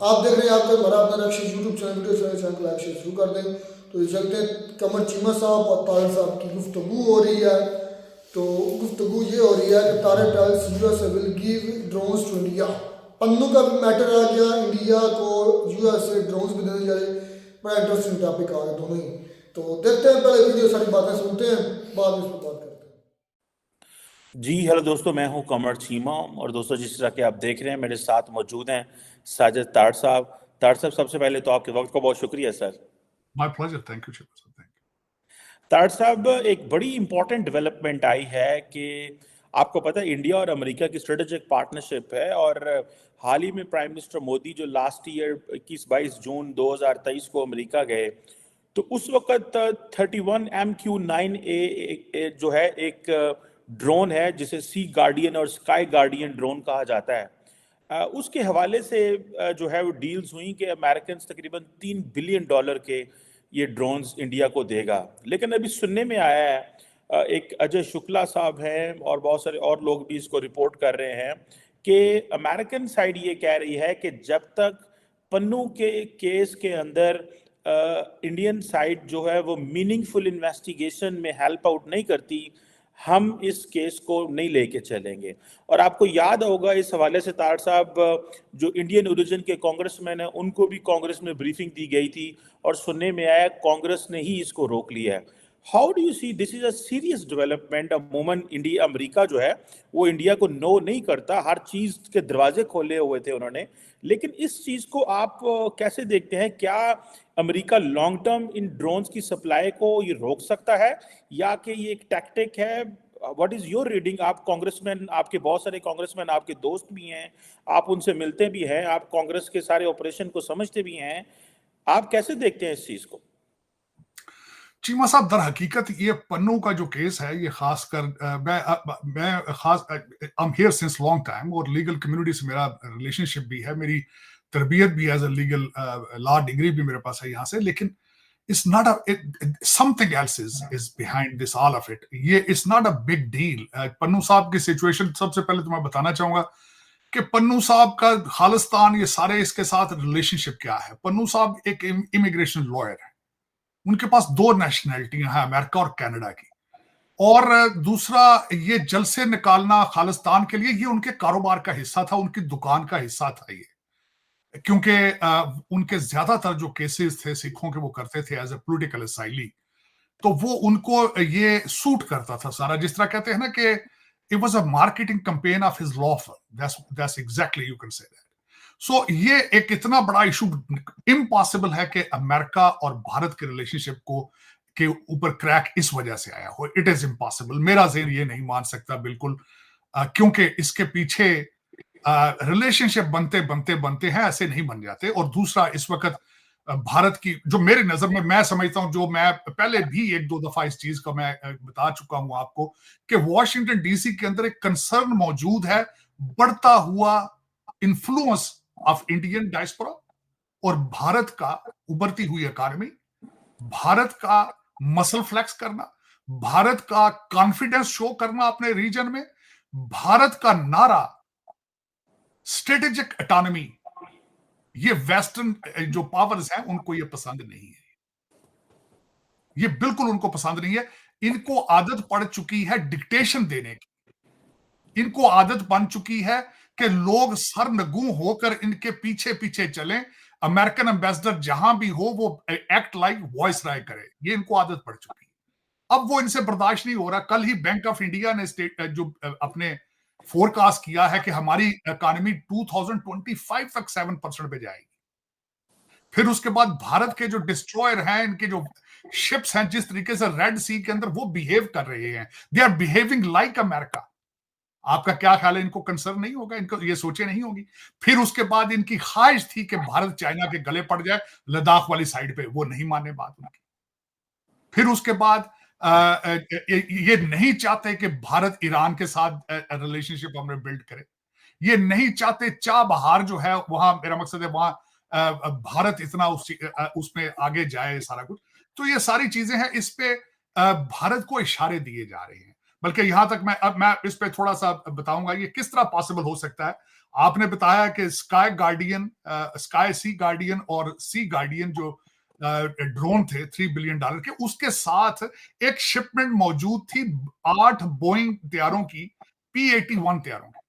आप देख रहे हैं आपका हमारा अपना रक्षित यूट्यूब चैनल वीडियो चैनल को लाइक शेयर शुरू कर दें। तो ये चलते हैं कमर चीमा साहब और तारिक साहब की गुफ्तगू हो रही है। तो गुफ्तगू ये हो रही है कि Tariq tells USA will give drones to India. Pannu का भी मैटर आ गया, इंडिया को यूएसए ड्रोन्स भी देने जा रहे। बड़ा इंटरेस्टिंग टॉपिक आ गया दोनों ही। तो देखते हैं, पहले वीडियो सारी बातें सुनते हैं, बाद में इस पर बात करते हैं। जी हेलो दोस्तों, मैं हूं कमर चीमा और दोस्तों जिस तरह के आप देख रहे हैं मेरे साथ मौजूद हैं साजिद ताड़ साहब। ताड़ साहब, सबसे पहले तो आपके वक्त का बहुत शुक्रिया sir. My pleasure, thank you sir, thank you. ताड़ साहब, एक बड़ी इंपॉर्टेंट डेवलपमेंट आई है कि आपको पता है इंडिया और अमेरिका की स्ट्रेटेजिक पार्टनरशिप है, और हाल ही में प्राइम मिनिस्टर मोदी जो लास्ट ईयर 21-22 जून 2023 को अमेरिका गए, तो उस वक्त 31 MQ-9A जो है एक ड्रोन है जिसे सी गार्डियन और स्काई गार्डियन ड्रोन कहा जाता है, उसके हवाले से जो है वो डील्स हुई कि अमेरिकन तकरीबन $3 बिलियन के ये ड्रोन्स इंडिया को देगा। लेकिन अभी सुनने में आया है, एक अजय शुक्ला साहब हैं और बहुत सारे और लोग भी इसको रिपोर्ट कर रहे हैं कि अमेरिकन साइड ये कह रही है कि जब तक पन्नू के केस के अंदर इंडियन साइड जो है वो मीनिंगफुल इन्वेस्टिगेशन में हेल्प आउट नहीं करती, हम इस केस को नहीं लेके चलेंगे। और आपको याद होगा इस हवाले से तार साहब, जो इंडियन ओरिजिन के कांग्रेसमैन हैं उनको भी कांग्रेस में ब्रीफिंग दी गई थी और सुनने में आया कांग्रेस ने ही इसको रोक लिया है। How do you see this is a serious development. अमूमन इंडिया अमेरिका जो है वो इंडिया को नो नहीं करता, हर चीज के दरवाजे खोले हुए थे उन्होंने, लेकिन इस चीज को आप कैसे देखते हैं? क्या America long term in drones की सप्लाई को ये रोक सकता है या कि ये एक टैक्टिक है? What is your reading? आप कांग्रेसमैन, आपके बहुत सारे कांग्रेसमैन आपके दोस्त भी हैं, आप उनसे मिलते भी हैं, आप कांग्रेस के सारे ऑपरेशन को समझते भी हैं, आप कैसे देखते हैं इस चीज को? चीमा साहब, दर हकीकत ये पन्नू का जो केस है, ये खासकर मैं खास I am here since long time और लीगल कम्युनिटी से मेरा रिलेशनशिप भी है, मेरी तरबियत भी as a legal law degree भी मेरे पास है यहाँ से। लेकिन it's not something else is behind this all of it. ये it's not a big deal. Pannu साहब की सिचुएशन सबसे पहले तो मैं बताना चाहूंगा कि पन्नू साहब का खालिस्तान, ये सारे इसके साथ रिलेशनशिप क्या है। पन्नू साहब एक इमिग्रेशन लॉयर है, उनके पास 2 नेशनैलिटियां हैं, अमेरिका और कनाडा की। और दूसरा, ये जलसे निकालना खालिस्तान के लिए ये उनके कारोबार का हिस्सा था, उनकी दुकान का हिस्सा था ये। क्योंकि उनके ज्यादातर जो केसेस थे सिखों के वो करते थे एज ए पॉलिटिकल असाइली, तो वो उनको ये सूट करता था सारा। जिस तरह कहते हैं ना कि it was a marketing campaign of his law firm, that's exactly you can say that. So ये एक इतना बड़ा इशू इम्पॉसिबल है कि अमेरिका और भारत के रिलेशनशिप को के ऊपर क्रैक इस वजह से आया हो। इट इज इम्पॉसिबल, मेरा ज़हन ये नहीं मान सकता बिल्कुल, क्योंकि इसके पीछे रिलेशनशिप बनते बनते बनते हैं, ऐसे नहीं बन जाते। और दूसरा, इस वक्त भारत की जो मेरी नजर में मैं समझता हूं, जो मैं पहले भी 1-2 दफा इस चीज का मैं बता चुका हूं आपको, कि वॉशिंगटन डीसी के अंदर एक कंसर्न मौजूद है, बढ़ता हुआ इन्फ्लुएंस ऑफ इंडियन डायस्पोरा और भारत का उभरती हुई इकॉनमी, भारत का मसल फ्लेक्स करना, भारत का कॉन्फिडेंस शो करना अपने रीजन में, भारत का नारा स्ट्रेटेजिक ऑटोनॉमी, ये वेस्टर्न जो पावर्स हैं उनको ये पसंद नहीं है, ये बिल्कुल उनको पसंद नहीं है। इनको आदत पड़ चुकी है डिक्टेशन देने की, इनको आदत बन चुकी है कि लोग सरनगू होकर इनके पीछे पीछे चलें, अमेरिकन एम्बेसडर जहां भी हो वो एक्ट लाइक वॉइस राय करे, ये इनको आदत पड़ चुकी है। अब वो इनसे बर्दाश्त नहीं हो रहा। कल ही बैंक ऑफ इंडिया ने जो अपने फोरकास्ट किया है कि हमारी इकोनॉमी 2025 तक 7% पे जाएगी। फिर उसके बाद भारत के जो डिस्ट्रॉयर हैं, इनके जो शिप्स हैं, जिस तरीके से रेड सी के अंदर वो बिहेव कर रहे हैं, they are behaving like America. आपका क्या ख्याल है, इनको कंसर्न नहीं होगा? इनको ये सोचे नहीं होगी? फिर उसके बाद इनकी ख्वाहिश थी कि भारत चाइना के गले पड़ जाए लद्दाख वाली साइड पे, वो नहीं माने बात उनकी। फिर उसके बाद ये नहीं चाहते कि भारत ईरान के साथ रिलेशनशिप हमें बिल्ड करे, ये नहीं चाहते चाह बहार जो है वहां, मेरा मकसद है वहां भारत इतना उसमें आगे जाए सारा कुछ। तो ये सारी चीजें हैं, इस पे भारत को इशारे दिए जा रहे हैं। बल्कि यहां तक मैं इस पे थोड़ा सा बताऊंगा ये किस तरह पॉसिबल हो सकता है। आपने बताया कि स्काई सी गार्डियन और सी गार्डियन जो ड्रोन थे $3 बिलियन के, उसके साथ एक शिपमेंट मौजूद थी 8 बोइंग तैयारों की, P-81 तैयारों की।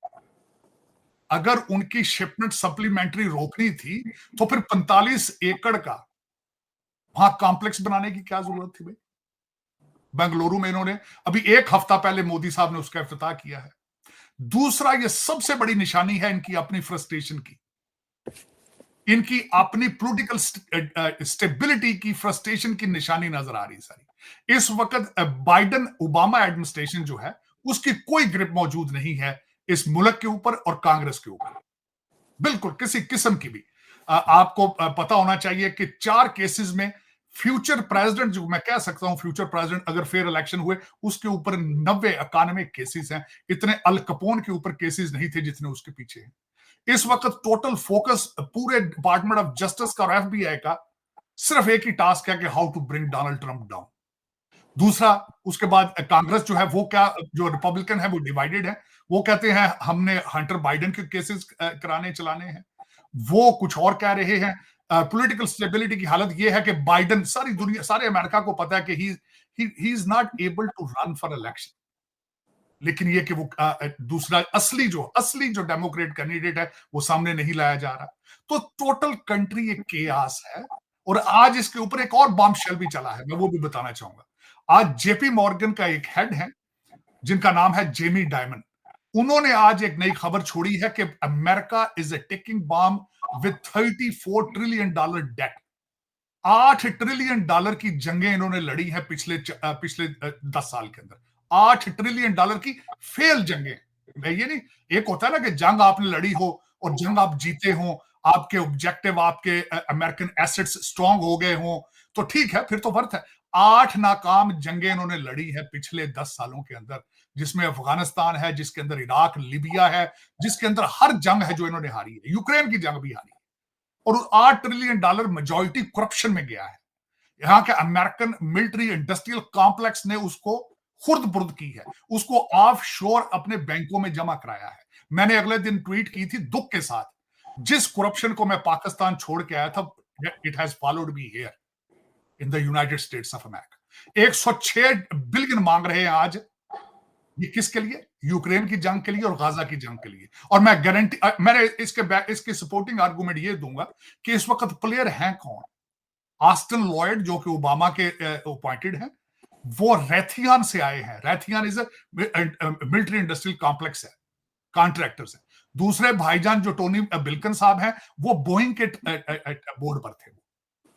अगर उनकी शिपमेंट सप्लीमेंट्री रोकनी थी तो फिर 45 एकड़ का वहां कॉम्प्लेक्स बनाने की क्या जरूरत थी भाई? बेंगलुरु में इन्होंने अभी एक हफ्ता पहले मोदी साहब ने उसका इफ्तिताह किया है। दूसरा, ये सबसे बड़ी निशानी है इनकी अपनी फ्रस्ट्रेशन की, इनकी अपनी पॉलिटिकल स्टेबिलिटी की फ्रस्ट्रेशन की निशानी नजर आ रही सारी। इस वक्त बाइडन ओबामा एडमिनिस्ट्रेशन जो है उसकी कोई ग्रिप मौजूद नहीं है इस मुल्क के ऊपर और कांग्रेस के ऊपर, बिल्कुल किसी किस्म की भी। आपको पता होना चाहिए कि 4 केसेस में फ्यूचर प्रेसिडेंट, जो मैं कह सकता हूं फ्यूचर प्रेसिडेंट अगर फेयर इलेक्शन हुए, उसके ऊपर 91 केसेस हैं। इतने अल कपोन के ऊपर केसेस नहीं थे जितने उसके पीछे हैं। इस वक्त टोटल फोकस पूरे डिपार्टमेंट ऑफ जस्टिस का और FBI का सिर्फ एक ही टास्क है कि how to bring Donald Trump down. दूसरा, उसके बाद कांग्रेस जो है वो क्या, जो रिपब्लिकन है वो डिवाइडेड है। वो कहते हैं हमने हंटर बाइडेन के केसेस कराने चलाने हैं, वो कुछ और कह रहे हैं। पॉलिटिकल स्टेबिलिटी की हालत ये है कि बाइडेन, सारी दुनिया, सारे अमेरिका को पता है कि he is not able to run for election, लेकिन ये कि वो दूसरा असली जो डेमोक्रेट कैंडिडेट है वो सामने नहीं लाया जा रहा। तो टोटल कंट्री एक केयास है। और आज इसके ऊपर एक और बॉम्बशेल भी चला है, मैं वो भी बताना चाहूंगा। आज JP मॉर्गन का एक हेड है जिनका नाम है जेमी डायमंड, उन्होंने आज एक नई खबर छोड़ी है कि America is a ticking bomb with $34 trillion debt. $8 trillion की जंगें इन्होंने लड़ी हैं पिछले 10 साल के अंदर। $8 ट्रिलियन की फेल जंगें। ये नहीं, एक होता है ना कि जंग आपने लड़ी हो और जंग आप जीते हो, आपके ऑब्जेक्टिव, आपके अमेरिकन एसेट्स स्ट्रांग हो गए हो, तो ठीक है, फिर तो वर्थ है। 8 नाकाम जंगें इन्होंने लड़ी है पिछले 10 सालों के अंदर, जिसमें अफगानिस्तान है, जिसके अंदर इराक, लिबिया है, जिसके अंदर हर जंग है जो इन्होंने हारी है, यूक्रेन की जंग भी हारी है। और $8 ट्रिलियन मेजॉरिटी करप्शन में गया है। यहां के अमेरिकन मिलिट्री इंडस्ट्रियल कॉम्प्लेक्स ने उसको खुर्द बुर्द की है, उसको ऑफ शोर अपने बैंकों में जमा कराया है। मैंने अगले दिन ट्वीट की थी दुख के साथ, जिस करप्शन को मैं पाकिस्तान छोड़ के आया था, it has followed me here in the United states of America. 106 billion मांग रहे हैं आज, ये किसके लिए? यूक्रेन की जंग के लिए और गाजा की जंग के लिए। और मैं गारंटी, मैंने इसके सपोर्टिंग आर्गुमेंट ये दूंगा कि इस वक्त प्लेयर हैं कौन। ऑस्टिन लॉयड जो कि ओबामा के अपॉइंटेड हैं, वो रैथियान से आए हैं। रैथियान इज मिलिट्री इंडस्ट्रियल कॉम्प्लेक्स है, कॉन्ट्रैक्टर्स है। दूसरे भाईजान जो टोनी बिल्कन साहब हैं, वो बोइंग के बोर्ड पर थे।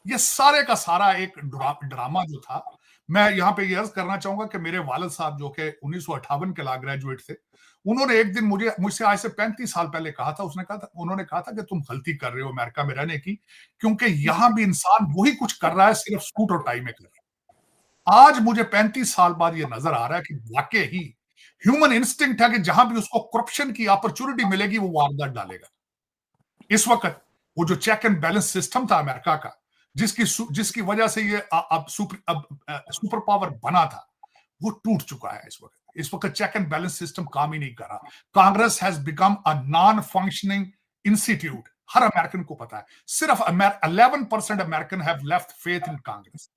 ये सारे का सारा एक ड्रामा जो था। मैं यहां पे ये अर्ज करना चाहूंगा कि मेरे वालिद साहब जो कि 1958 के ला ग्रेजुएट थे, उन्होंने एक दिन मुझसे आज से 35 साल पहले कहा था, उन्होंने कहा था कि तुम गलती कर रहे हो अमेरिका में रहने की, क्योंकि यहां भी इंसान वही कुछ कर रहा है, सिर्फ सूट और टाई में कर रहा है। आज मुझे 35 साल बाद ये नजर आ रहा है कि वाकई ही ह्यूमन इंस्टिंक्ट है कि जहां भी उसको करप्शन की अपॉर्चुनिटी मिलेगी वो वारदात डालेगा। इस वक्त वो जो चेक एंड बैलेंस सिस्टम था अमेरिका का, जिसकी वजह से ये अब सुपर पावर बना था, वो टूट चुका है। इस वक्त चेक एंड बैलेंस सिस्टम काम ही नहीं कर रहा। Congress has become a non functioning institute. Her American को पता है, सिर्फ 11% American have left faith in Congress.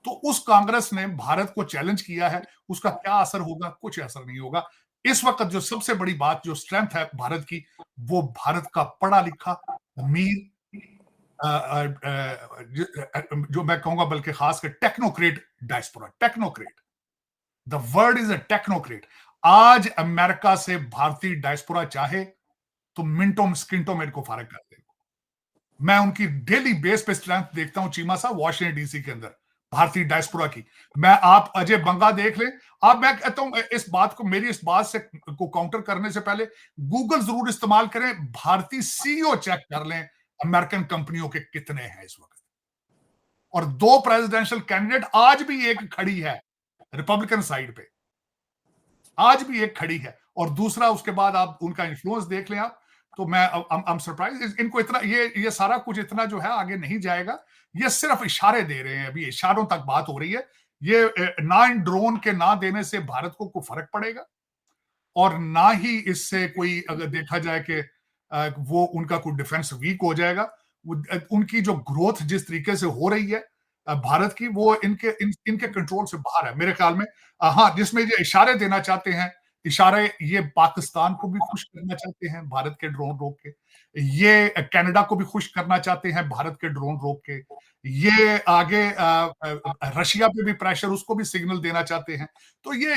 तो उस कांग्रेस ने भारत को चैलेंज किया है, उसका क्या असर होगा? कुछ असर नहीं होगा। इस वक्त जो सबसे बड़ी बात, जो स्ट्रेंथ है भारत की, वो भारत का पढ़ा लिखा अमीर, जो मैं कहूंगा बल्कि खासकर technocrat diaspora. Technocrat, the word is a technocrat. आज अमेरिका से भारतीय डायस्पोरा चाहे तो मिनटों स्किंटों में इनको फारग कर दे। मैं उनकी डेली बेस पे स्ट्रेंथ देखता हूं चीमा साहब, वॉशिंगटन DC के अंदर भारतीय डायस्पोरा की। आप अजय बंगा देख लें। मैं कहता हूं इस बात से को काउंटर करने से पहले गूगल जरूर इस्तेमाल करें, भारतीय CEO चेक कर लें अमेरिकन कंपनियों के कितने हैं इस वक्त। और 2 प्रेसिडेंशियल कैंडिडेट, आज भी एक खड़ी है रिपब्लिकन साइड पे, आज भी एक खड़ी है। और दूसरा, उसके बाद आप उनका इन्फ्लुएंस देख लें आप, तो मैं I'm सरप्राइज। इनको इतना ये सारा कुछ इतना जो है आगे नहीं जाएगा। ये सिर्फ इशारे दे रहे हैं, अभी इशारों तक बात हो रही है। ये ना इन ड्रोन के ना देने से भारत को कोई फर्क पड़ेगा, और ना ही इससे कोई अगर देखा जाए कि वो उनका कोई डिफेंस वीक हो जाएगा। उनकी जो ग्रोथ जिस तरीके से हो रही है भारत की, वो इनके कंट्रोल से बाहर है मेरे ख्याल में। हाँ, जिसमें ये इशारे देना चाहते हैं, इशारे ये पाकिस्तान को भी खुश करना चाहते हैं भारत के ड्रोन रोक के, ये कनाडा को भी खुश करना चाहते हैं भारत के ड्रोन रोक के, ये आगे रशिया पे भी प्रेशर, उसको भी सिग्नल देना चाहते हैं। तो ये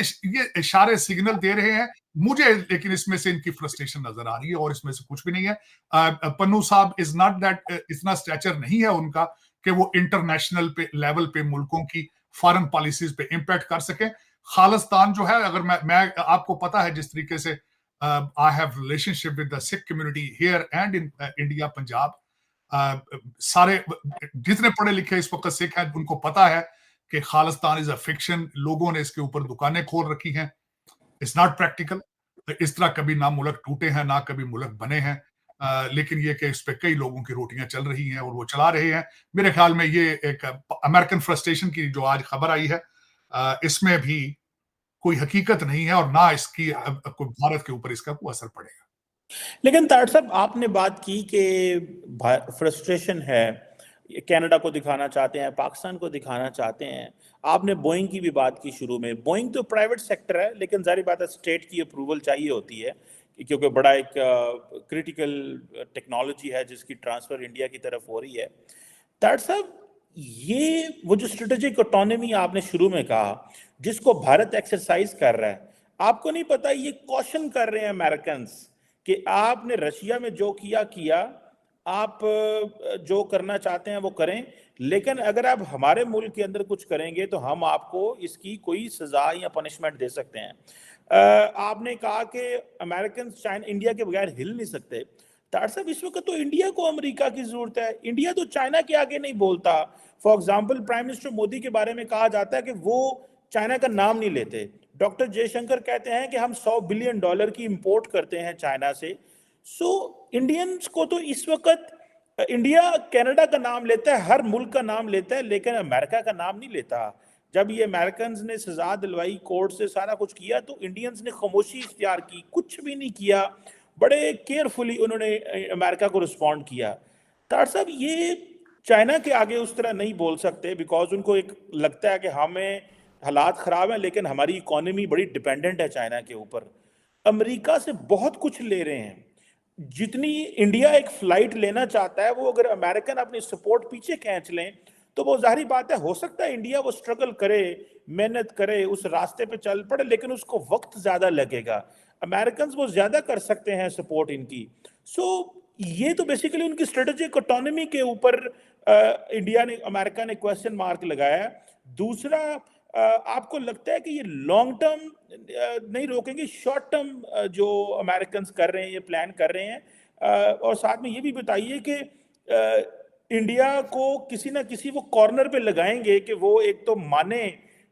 इशारे सिग्नल दे रहे हैं मुझे, लेकिन इसमें से इनकी फ्रस्ट्रेशन नजर आ रही है और इसमें से कुछ भी नहीं है। पन्नू साहब इज नॉट दैट, इतना स्टैचर नहीं है उनका कि वो इंटरनेशनल पे लेवल पे मुल्कों की फॉरेन पॉलिसीज पे इंपैक्ट कर सके। खालिस्तान जो है, अगर मैं आपको पता है जिस तरीके से I have relationship with the Sikh community here and in India, Punjab, सारे जितने पढ़े लिखे इस वक्त सिख हैं उनको पता है कि खालिस्तान इज अ फिक्शन, लोगों ने इसके ऊपर दुकानें खोल रखी हैं, इट्स नॉट प्रैक्टिकल। इस तरह कभी ना मुल्क टूटे हैं ना कभी मुल्क बने हैं, लेकिन ये कि इस पे कई लोगों की रोटियां चल रही हैं और वो चला रहे हैं। मेरे ख्याल में ये एक अमेरिकन फ्रस्ट्रेशन की जो आज खबर आई है, इसमें भी कोई हकीकत नहीं है और ना इसकी कोई भारत के ऊपर इसका कोई असर पड़ेगा। लेकिन तार साहब, आपने बात की कि फ्रस्ट्रेशन है, कनाडा को दिखाना चाहते हैं, पाकिस्तान को दिखाना चाहते हैं। आपने बोइंग की भी बात की शुरू में। बोइंग तो प्राइवेट सेक्टर है, लेकिन जारी बात है स्टेट की अप्रूवल चाहिए होती है, क्योंकि बड़ा एक क्रिटिकल टेक्नोलॉजी है जिसकी ट्रांसफर इंडिया की तरफ हो रही है। तार साहब, ये वो जो स्ट्रेटेजिक ऑटोनॉमी आपने शुरू में कहा, जिसको भारत एक्सरसाइज कर रहा है, आपको नहीं पता ये क्वेश्चन कर रहे हैं अमेरिकन कि आपने रशिया में जो किया किया, आप जो करना चाहते हैं वो करें, लेकिन अगर आप हमारे मुल्क के अंदर कुछ करेंगे तो हम आपको इसकी कोई सजा या पनिशमेंट दे सकते हैं। आपने कहा कि अमेरिकन चाइना इंडिया के बगैर हिल नहीं सकते। तार साहब, इस वक्त तो इंडिया को अमेरिका की जरूरत है, इंडिया तो चाइना के आगे नहीं बोलता। For example, prime minister Modi के बारे में कहा जाता है कि वो चाइना का नाम नहीं लेते। डॉक्टर जयशंकर कहते हैं कि हम $100 बिलियन की इंपोर्ट करते हैं चाइना से। सो इंडियंस को तो इस वक्त इंडिया कनाडा का नाम लेता है, हर मुल्क का नाम लेता है, लेकिन अमेरिका का नाम नहीं लेता। जब ये अमेरिकन ने सजा दिलवाई, कोर्ट से सारा कुछ किया, तो इंडियंस ने खामोशी इख्तियार की, कुछ भी नहीं किया। बड़े केयरफुली उन्होंने अमेरिका को रिस्पॉन्ड किया। तार साहब, ये चाइना के आगे उस तरह नहीं बोल सकते, बिकॉज उनको एक लगता है कि हमें हालात खराब हैं, लेकिन हमारी इकोनॉमी बड़ी डिपेंडेंट है चाइना के ऊपर। अमेरिका से बहुत कुछ ले रहे हैं। जितनी इंडिया एक फ्लाइट लेना चाहता है, वो अगर अमेरिकन अपनी सपोर्ट पीछे खींच लें तो वो जाहिर बात है, हो सकता है इंडिया वो स्ट्रगल करे, मेहनत करे, उस रास्ते पे चल पड़े, लेकिन उसको वक्त ज्यादा लगेगा। अमेरिकन वो ज्यादा कर सकते हैं सपोर्ट इनकी। सो ये तो बेसिकली उनकी स्ट्रेटेजिक ऑटोनॉमी के ऊपर इंडिया ने, अमेरिका ने क्वेश्चन मार्क लगाया है। दूसरा, आपको लगता है कि ये लॉन्ग टर्म नहीं रोकेंगे, शॉर्ट टर्म जो अमेरिकन कर रहे हैं, ये प्लान कर रहे हैं? और साथ में ये भी बताइए कि इंडिया को किसी ना किसी वो कॉर्नर पे लगाएंगे कि वो एक तो माने,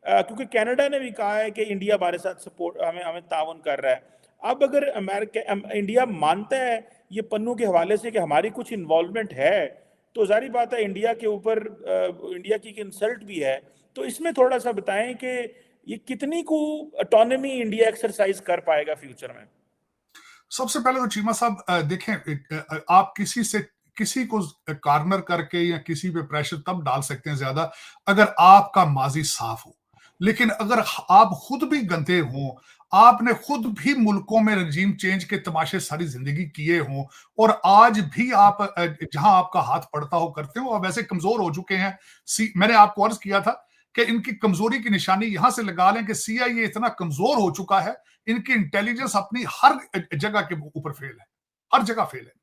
क्योंकि कनाडा ने भी कहा है कि इंडिया हमारे साथ सपोर्ट, हमें ताउन कर रहा है। अब अगर इंडिया मानता है ये पन्नू के हवाले से कि हमारी कुछ इन्वॉल्वमेंट है, तो जारी बात है इंडिया के ऊपर इंडिया की इंसल्ट भी है। तो इसमें थोड़ा सा बताएं कि ये कितनी को ऑटोनॉमी इंडिया एक्सरसाइज कर पाएगा फ्यूचर में। सबसे पहले तो चीमा साहब देखें, आप किसी को कॉर्नर करके या किसी पे प्रेशर तब डाल सकते हैं ज्यादा अगर आपका माजी साफ हो। लेकिन अगर आप खुद भी गंदे हों, आपने खुद भी मुल्कों में रजीम चेंज के तमाशे सारी जिंदगी किए हों और आज भी आप जहां आपका हाथ पड़ता हो करते हो, और वैसे कमजोर हो चुके हैं। मैंने आपको अर्ज किया था कि इनकी कमजोरी की निशानी यहां से लगा लें कि CIA इतना कमजोर हो चुका है, इनकी इंटेलिजेंस अपनी हर जगह के ऊपर फेल है, हर जगह फेल है।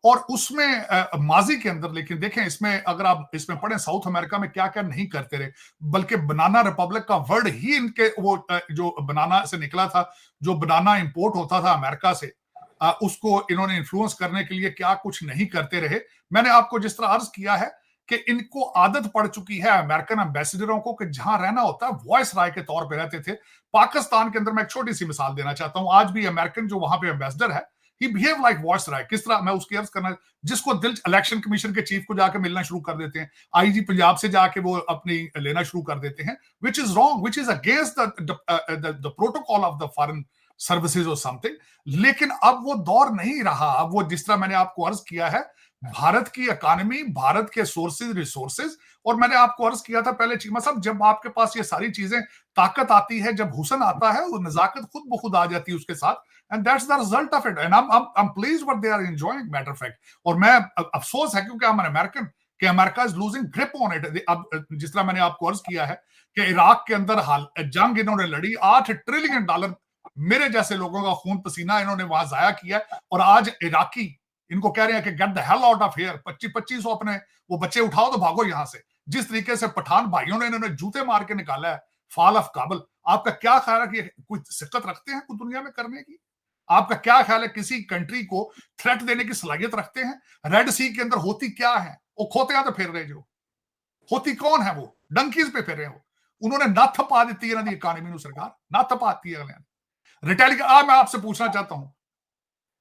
और उसमें माजी के अंदर, लेकिन देखें इसमें अगर आप इसमें पढ़ें साउथ अमेरिका में क्या क्या नहीं करते रहे, बल्कि बनाना रिपब्लिक का वर्ड ही इनके वो जो बनाना से निकला था, जो बनाना इंपोर्ट होता था अमेरिका से, उसको इन्होंने इन्फ्लुएंस करने के लिए क्या कुछ नहीं करते रहे। मैंने आपको जिस तरह अर्ज किया है कि इनको आदत पड़ चुकी है अमेरिकन एम्बेसडरों को कि जहां रहना होता है वॉइस राय के तौर पर रहते थे। पाकिस्तान के अंदर मैं एक छोटी सी मिसाल देना चाहता हूं, आज भी अमेरिकन जो वहां पे एम्बेसडर है ही बिहेव लाइक वॉइस राय। किस तरह मैं उसकी अर्ज करना, जिसको दिल इलेक्शन कमीशन के चीफ को जाके मिलना शुरू कर देते हैं, आईजी पंजाब से जाके वो अपनी लेना शुरू कर देते हैं, which is wrong, which is against the protocol of the foreign services और समथिंग। लेकिन अब वो दौर नहीं रहा। अब वो जिस तरह मैंने आपको अर्ज किया है, भारत की इकोनॉमी, भारत के सोर्सेज, रिसोर्सेज, और मैंने आपको अर्ज किया था पहले चीमा साहब, जब आपके पास ये सारी चीजें, ताकत आती है, जब हुसन आता है, वो नजाकत खुद ब खुद आ जाती है उसके साथ, and that's the result of it, and I am pleased what they are enjoying, matter of fact. और मैं अफसोस है क्योंकि आई एम एन अमेरिकन कि America is losing grip on it. अब जिस तरह मैंने आपको अर्ज किया है कि इराक के अंदर जंग इन्होंने लड़ी, $8 ट्रिलियन मेरे जैसे लोगों का खून पसीना इन्होंने वहां जाया किया, और आज इराकी इनको कह रहे हैं कि get the hell out of here, 2500 अपने वो बच्चे उठाओ तो भागो यहां से। जिस तरीके से पठान भाइयों ने इन्होंने जूते मार के निकाला है फॉल ऑफ काबुल, आपका क्या ख्याल है कि कोई सिक्कत रखते हैं कुछ दुनिया में करने की? आपका क्या ख्याल है किसी कंट्री को थ्रेट देने की सलाहियत रखते हैं? रेड सी के अंदर होती क्या है? वो खोते तो फिर रहे, जो होती कौन है? वो डंकीज पे फिर रहे हो। उन्होंने नत्थ पा दी है इकोनॉमी सरकार, नत्थ पाती है अगले रिटेलिएट। मैं आपसे पूछना चाहता हूं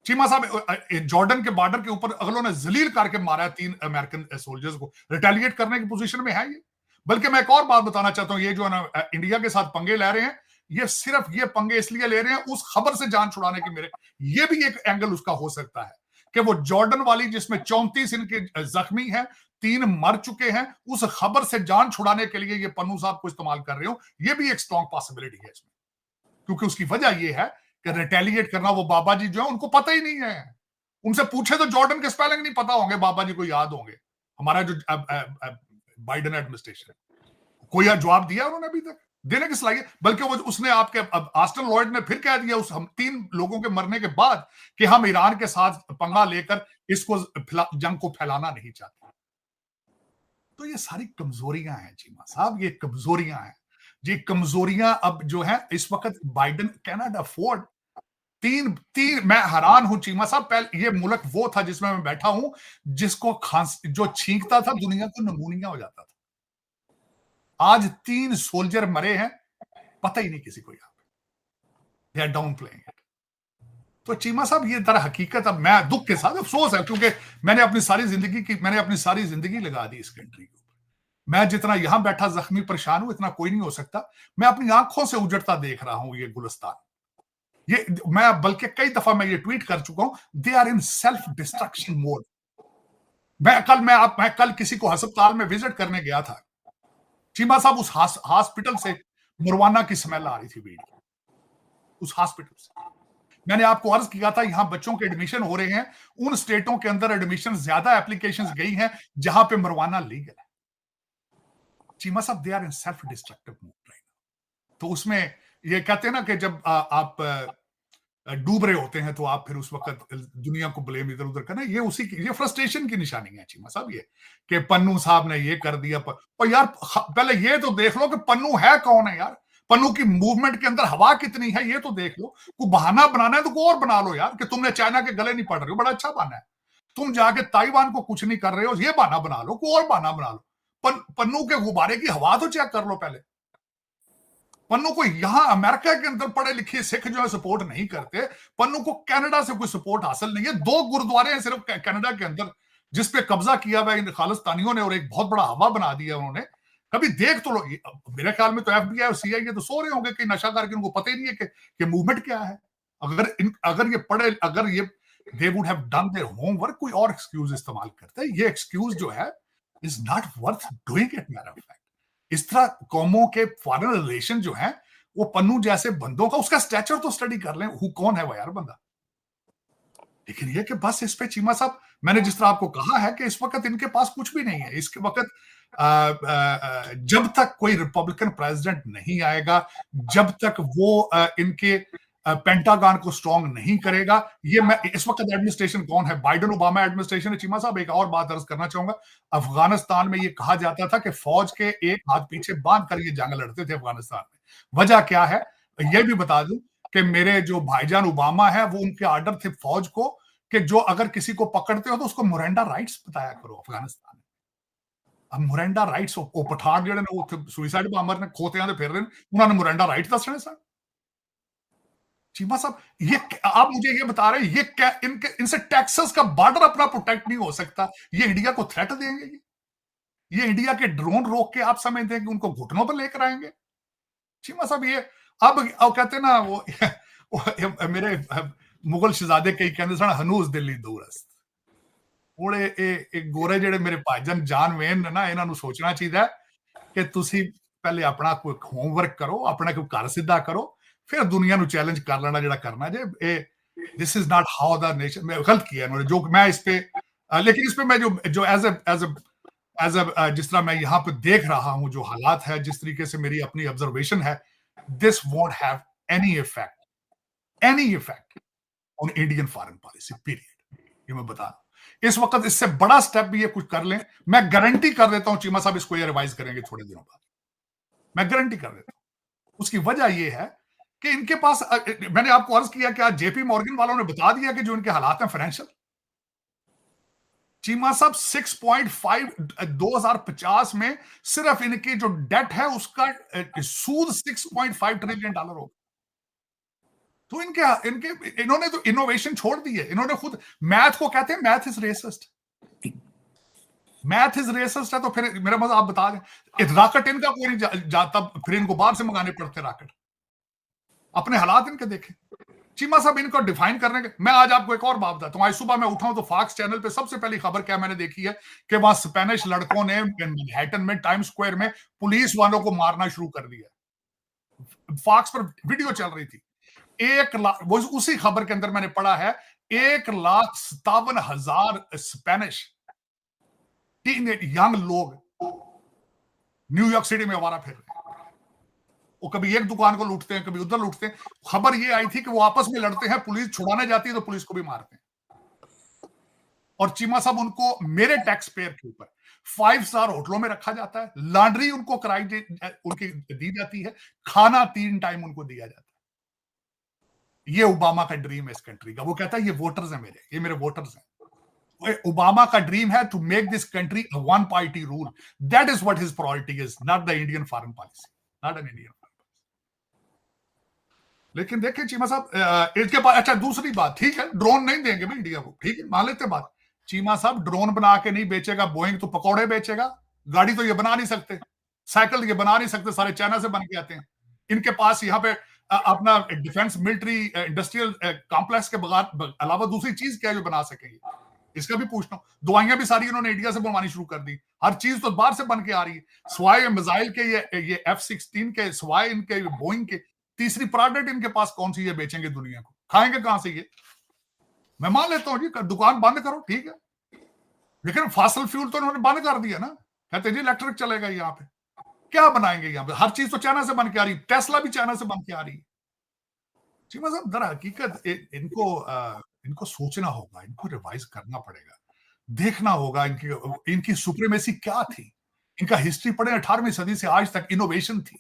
चीमा साहब, जॉर्डन के बॉर्डर के ऊपर अगलों ने जलील करके मारा है 3 अमेरिकन सोल्जर्स को, रिटेलिएट करने की पोजीशन में है ये? बल्कि मैं एक और बात बताना चाहता हूं, ये जो है ना इंडिया के साथ पंगे ले रहे हैं, ये सिर्फ ये पंगे इसलिए ले रहे हैं उस खबर से जान छुड़ाने की, मेरे ये भी एक एंगल उसका हो सकता है कि वो जॉर्डन वाली जिसमें 34 इनके जख्मी हैं, 3 मर चुके हैं, उस खबर से जान छुड़ाने के लिए ये पन्नू साहब को इस्तेमाल कर रहे हो। ये भी एक स्ट्रॉन्ग पॉसिबिलिटी है इसमें, क्योंकि उसकी वजह यह है कि रिटेलिएट करना, वो बाबा जी जो है उनको पता ही नहीं है। उनसे पूछे तो जॉर्डन के स्पेलिंग नहीं पता होंगे, बाबा जी को याद होंगे। हमारा जो बाइडेन एडमिनिस्ट्रेशन, कोई जवाब दिया उन्होंने अभी तक देने की सलाहियत? बल्कि वो उसने आपके आस्टन लॉयड ने फिर कह दिया उस हम 3 लोगों के मरने के बाद कि हम ईरान के साथ पंगा लेकर इसको जंग को फैलाना नहीं चाहते। तो ये सारी कमजोरियां हैं चीमा साहब, ये कमजोरियां हैं। ये कमजोरियां अब जो है इस वक्त बाइडेन कैन नॉट अफोर्ड। तीन मैं हैरान हूं चीमा साहब, पहले ये मुल्क वो था जिसमें मैं बैठा हूं, जिसको जो छींकता था दुनिया को नमूनिया हो जाता था। आज 3 सोल्जर मरे हैं, पता ही नहीं किसी को, यहां पे they are downplaying it. तो चीमा साहब ये दर हकीकत, अब मैं दुख के साथ, अफसोस है क्योंकि मैंने अपनी सारी जिंदगी लगा दी इस कंट्री के ऊपर। मैं जितना यहां बैठा जख्मी परेशान हूं, इतना कोई नहीं हो सकता। मैं अपनी आंखों से उजड़ता देख रहा हूं ये गुलिस्तान। ये मैं बल्कि कई दफा मैं ये ट्वीट कर चुका हूं, they are in self destruction mode. मैं कल किसी को अस्पताल में विजिट करने गया था चीमा साहब, उस हॉस्पिटल से मुरवाना की स्मेल आ रही थी वीडियो, उस हॉस्पिटल से। मैंने आपको अर्ज किया था यहां बच्चों के एडमिशन हो रहे हैं, उन स्टेटों के अंदर एडमिशन ज्यादा एप्लीकेशंस गई हैं जहां पे मुरवाना लीगल है। चीमा साहब they are in self destructive mood right now. तो उसमें ये कहते हैं ना कि जब आप डूब रहे होते हैं तो आप फिर उस वक्त दुनिया को ब्लेम इधर उधर करना, ये फ्रस्ट्रेशन की निशानी है चीमा साहब, ये कि पन्नू साहब ने ये कर दिया। और यार पहले ये तो देख लो कि पन्नू है कौन है यार, पन्नू की मूवमेंट के अंदर हवा कितनी है ये तो देख लो। कोई बहाना बनाना है तो कोई और बना लो यार, कि तुमने चाइना के गले नहीं पड़ रहे हो, बड़ा अच्छा बहाना है। तुम जाके ताइवान को कुछ नहीं कर रहे हो, ये बहाना बना लो, कोई और बहाना बना लो। पन्नू के गुब्बारे की हवा तो चेक कर लो पहले। पन्नू को यहां अमेरिका के अंदर पढ़े लिखे सिख जो है सपोर्ट नहीं करते, पन्नू को कनाडा से कोई सपोर्ट हासिल नहीं है। 2 गुरुद्वारे हैं सिर्फ कनाडा के अंदर जिस पे कब्जा किया हुआ इन खालिस्तानियों ने, और एक बहुत बड़ा हवा बना दिया उन्होंने। कभी देख तो लो, मेरे ख्याल में तो FBI और CIA तो सो रहे होंगे कि नशा करके, उनको पता ही नहीं है कि मूवमेंट क्या है। अगर ये they would have done their homework, कोई और एक्सक्यूज इस्तेमाल करते हैं। ये एक्सक्यूज जो है is not worth doing it. Matter of fact, इस तरह कौमों के फॉरेन रिलेशन जो है, वो पन्नू जैसे बंदों का, उसका स्टैचर तो स्टडी कर लें, कौन है वो यार बंदा। लेकिन ये कि बस इस पे चीमा साहब, मैंने जिस तरह आपको कहा है कि इस वक्त इनके पास कुछ भी नहीं है। इसके वक्त जब तक कोई रिपब्लिकन प्रेसिडेंट नहीं आएगा, जब तक वो इनके पेंटागन को स्ट्रॉन्ग नहीं करेगा, ये मैं इस वक्त एडमिनिस्ट्रेशन कौन है, बाइडेन ओबामा एडमिनिस्ट्रेशन है। चीमा साहब एक और बात अर्ज करना चाहूंगा, अफगानिस्तान में ये कहा जाता था कि फौज के एक हाथ पीछे बांध कर ये जंग लड़ते थे अफगानिस्तान में। वजह क्या है ये भी बता दूं कि मेरे जो भाईजान ओबामा है, वो उनके ऑर्डर थे फौज को कि जो अगर किसी को पकड़ते हो तो उसको मुरंडा राइट्स बताया करो अफगानिस्तान में। अब मुरंडा राइट्स ਉਹ ਪਠਾਨ ਜਿਹੜੇ ਨੇ ਉੱਥੇ ਸੁਸਾਈਡ ਬੰਬਰ ਨੇ ਖੋਤਿਆਂ ਦੇ ਫਿਰ ਰਹੇ ਨੇ, ਉਹਨਾਂ ਨੂੰ ਮੁਰੰਡਾ ਰਾਈਟ ਦੱਸਣੇ ਸਨ। चीमा साहब, ये आप मुझे ये बता रहे हैं, ये क्या इनसे टेक्सास का बॉर्डर अपना प्रोटेक्ट नहीं हो सकता? ये इंडिया को थ्रेट देंगे? ये इंडिया के ड्रोन रोक के आप समझते हैं कि उनको घुटनों पर लेकर आएंगे? चीमा साहब, ये अब कहते हैं ना वो मेरे मुगल शहजादे कई कहते सन हनूस दिल्ली दूरस्त। ਉਹਦੇ ਇਹ ਗੋਰੇ ਜਿਹੜੇ ਮੇਰੇ ਭਾਈਜਾਨ ਜਾਨ ਵੇਨ ਨੇ ਨਾ, ਇਹਨਾਂ ਨੂੰ ਸੋਚਣਾ ਚਾਹੀਦਾ ਕਿ ਤੁਸੀਂ ਪਹਿਲੇ ਆਪਣਾ ਕੋਈ ਹੋਮਵਰਕ ਕਰੋ, ਆਪਣਾ ਕੋਈ ਘਰ ਸਿੱਧਾ ਕਰੋ, फिर दुनिया ਨੂੰ ਚੈलेंज ਕਰ ਲੈਣਾ ਜਿਹੜਾ ਕਰਨਾ ਜੇ। This is not how the nation. मैं गलत किया इन्होंने जो मैं इस पे लेकिन इस पे मैं जो एज ए जिस तरह मैं यहाँ पे देख रहा हूँ जो हालात है, जिस तरीके से मेरी अपनी ऑब्जर्वेशन है, this won't have any effect on Indian foreign policy period. ये मैं बता रहा हूं। इस वक्त इससे बड़ा स्टेप भी ये कुछ कर लें, मैं गारंटी कर देता हूं चीमा साहब इसको ये रिवाइज करेंगे थोड़े दिनों बाद, मैं गारंटी कर देता हूं। उसकी वजह ये है कि इनके पास, मैंने आपको अर्ज किया कि आज जेपी मॉर्गन वालों ने बता दिया कि जो इनके हालात हैं फाइनेंशियल, चीमा साहब 6.5 2050 में सिर्फ इनकी जो डेट है उसका सूद $6.5 ट्रिलियन होगा। तो इन्होंने तो इनोवेशन छोड़ दी है। इन्होंने खुद मैथ को कहते हैं मैथ इज रेसिस्ट है। तो फिर मेरा मतलब आप बता दें, रॉकेट इनका कोई नहीं जाता, फिर इनको बाहर से मंगाने पड़ते रॉकेट। अपने हालात इनके देखें चीमा साहब, इनको डिफाइन करने के। मैं आज आपको एक और बात बताता हूं। आज सुबह मैं उठाऊं तो फॉक्स चैनल पे सबसे पहली खबर क्या मैंने देखी है कि वहां स्पेनिश लड़कों ने मैनहट्टन में टाइम स्क्वायर में पुलिस वालों को मारना शुरू कर दिया। फॉक्स पर वीडियो चल रही थी। 1 लाख, वो उसी खबर के अंदर मैंने पढ़ा है 1,57,000 स्पेनिश यंग लोग न्यूयॉर्क सिटी में आवारा फिर रहे हैं। वो कभी एक दुकान को लूटते हैं, कभी उधर लूटते हैं। खबर ये आई थी कि वो आपस में लड़ते हैं, पुलिस छुड़ाने जाती है तो पुलिस को भी मारते हैं। और चीमा साहब, उनको मेरे टैक्स पेयर के ऊपर 5 स्टार होटलों में रखा जाता है, लॉन्ड्री उनको उनकी दी जाती है, खाना 3 टाइम उनको दिया जाता है। ये ओबामा का ड्रीम है इस कंट्री का। वो कहता है ये वोटर्स हैं मेरे, ये मेरे वोटर्स हैं। ओबामा का ड्रीम है to make this country a one party rule. That is what his priority is, not the Indian foreign policy, not an Indian foreign policy. लेकिन देखिए चीमा साहब, इसके बाद अच्छा दूसरी बात, ठीक है ड्रोन नहीं देंगे भाई इंडिया को, ठीक है मान लेते बात। चीमा साहब ड्रोन बना के नहीं बेचेगा बोइंग, तो पकौड़े बेचेगा। गाड़ी तो ये बना नहीं सकते, साइकिल ये बना नहीं सकते, सारे चाइना से बन के आते हैं। इनके पास यहाँ पे अपना डिफेंस मिलिट्री इंडस्ट्रियल कॉम्प्लेक्स के बगैर अलावा दूसरी चीज क्या है जो बना सकेंगे, इसका भी पूछना हूं। दवाइयां भी सारी इन्होंने इंडिया से बनवानी शुरू कर दी, हर चीज तो बाहर से बन के आ रही है। सवाए मिसाइल के ये F-16 के, सवाए इनके बोइंग के, तीसरी प्रोडक्ट इनके पास कौन सी ये बेचेंगे दुनिया को? खाएंगे कहां से ये? मैं मान लेता हूं जी दुकान बंद करो, ठीक है, लेकिन फॉसिल फ्यूल तो इन्होंने बंद कर दिया ना। कहते जी इलेक्ट्रिक चलेगा यहाँ पे, क्या बनाएंगे यहाँ पे? हर चीज तो चाइना से बन के आ रही, टेस्ला भी चाइना से बन के आ रही है। चीमा साहब दर हकीकत इनको सोचना होगा, इनको रिवाइज करना पड़ेगा, देखना होगा इनकी सुप्रीमेसी क्या थी। इनका हिस्ट्री पढ़े, 18वीं सदी से आज तक इनोवेशन थी।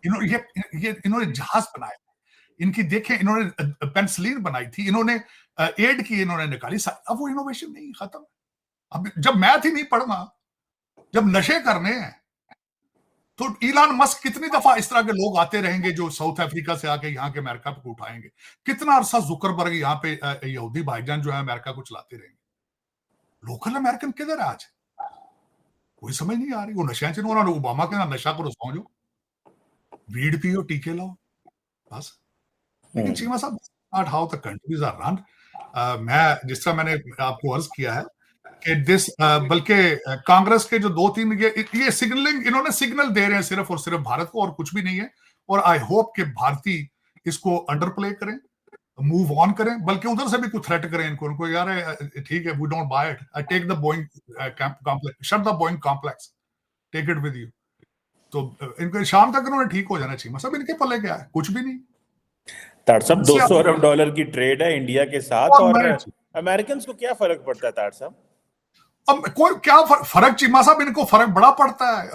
इन्होंने जहाज बनाया, इनकी देखें, इन्होंने पेंसिलिन बनाई थी, इन्होंने एड की, इन्होंने निकाली। अब वो इनोवेशन नहीं, खत्म। अब जब मैथ ही नहीं पढ़ना, जब नशे करने हैं, तो इलान मस्क कितनी दफा इस तरह के लोग आते रहेंगे जो साउथ अफ्रीका से आके यहाँ के अमेरिका को उठाएंगे? कितना अरसा जुकरबर्ग यहाँ पे यहूदी भाईजान जो है अमेरिका को चलाते रहेंगे? लोकल अमेरिकन किधर है आज? कोई समझ नहीं आ रही। वो नशा च उन्होंने ओबामा के ना नशा करो, सौ जाओ, वीड पियो, टीके लाओ, बस। लेकिन चीमा साहब not how the countries are run. मैं जिस तरह मैंने आपको अर्ज किया है कि बल्कि कांग्रेस के जो 2-3 ये सिग्नलिंग, इन्होंने सिग्नल दे रहे हैं सिर्फ और सिर्फ भारत को, और कुछ भी नहीं है। और आई होप कि भारतीय इसको अंडर प्ले करें, मूव ऑन करें, बल्कि उधर से भी कुछ थ्रेट करें उनको यार ठीक है, we don't buy it, I take the Boeing complex, shut the Boeing complex, take it with you. तो इनको शाम तक इन्होंने ठीक हो जाना चाहिए। सब इनके पल्ले क्या है? कुछ भी नहीं। तार साहब $200 अरब की ट्रेड है इंडिया के साथ, और अमेरिकन को क्या फर्क पड़ता है तार साहब? अब कोई क्या फर्क चीमा साहब, इनको फर्क बड़ा पड़ता है।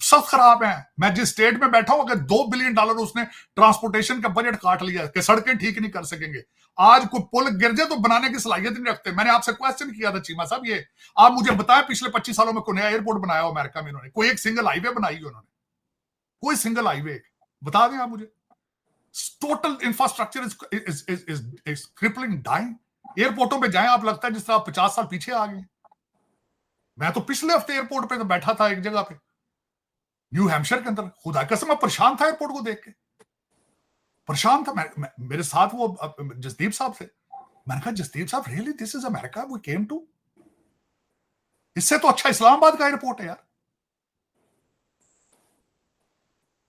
सब खराब है। मैं जिस स्टेट में बैठा हूं, अगर $2 बिलियन उसने ट्रांसपोर्टेशन का बजट काट लिया कि सड़कें ठीक नहीं कर सकेंगे, आज कोई पुल गिर जाए तो बनाने की सलाहियत नहीं रखते। मैंने आपसे क्वेश्चन किया था चीमा साहब, ये आप मुझे बताएं पिछले 25 सालों में कोई नया एयरपोर्ट बनाया हो अमेरिका में? इन्होंने कोई एक सिंगल हाईवे बनाई हो? उन्होंने कोई सिंगल हाईवे बता दें आप मुझे। Total infrastructure is crippling, dying. एयरपोर्टों पे जाएं आप, लगता है जिस तरह आप 50 साल पीछे आ गए। मैं तो पिछले हफ्ते एयरपोर्ट पे तो बैठा था एक जगह पे न्यू हैम्पशायर के अंदर, खुदा कसम मैं परेशान था एयरपोर्ट को देख के, परेशान था। मेरे साथ वो जसदीप साहब थे। मैंने कहा जसदीप साहब really this is America we came to? इससे तो अच्छा इस्लामाबाद का एयरपोर्ट है यार।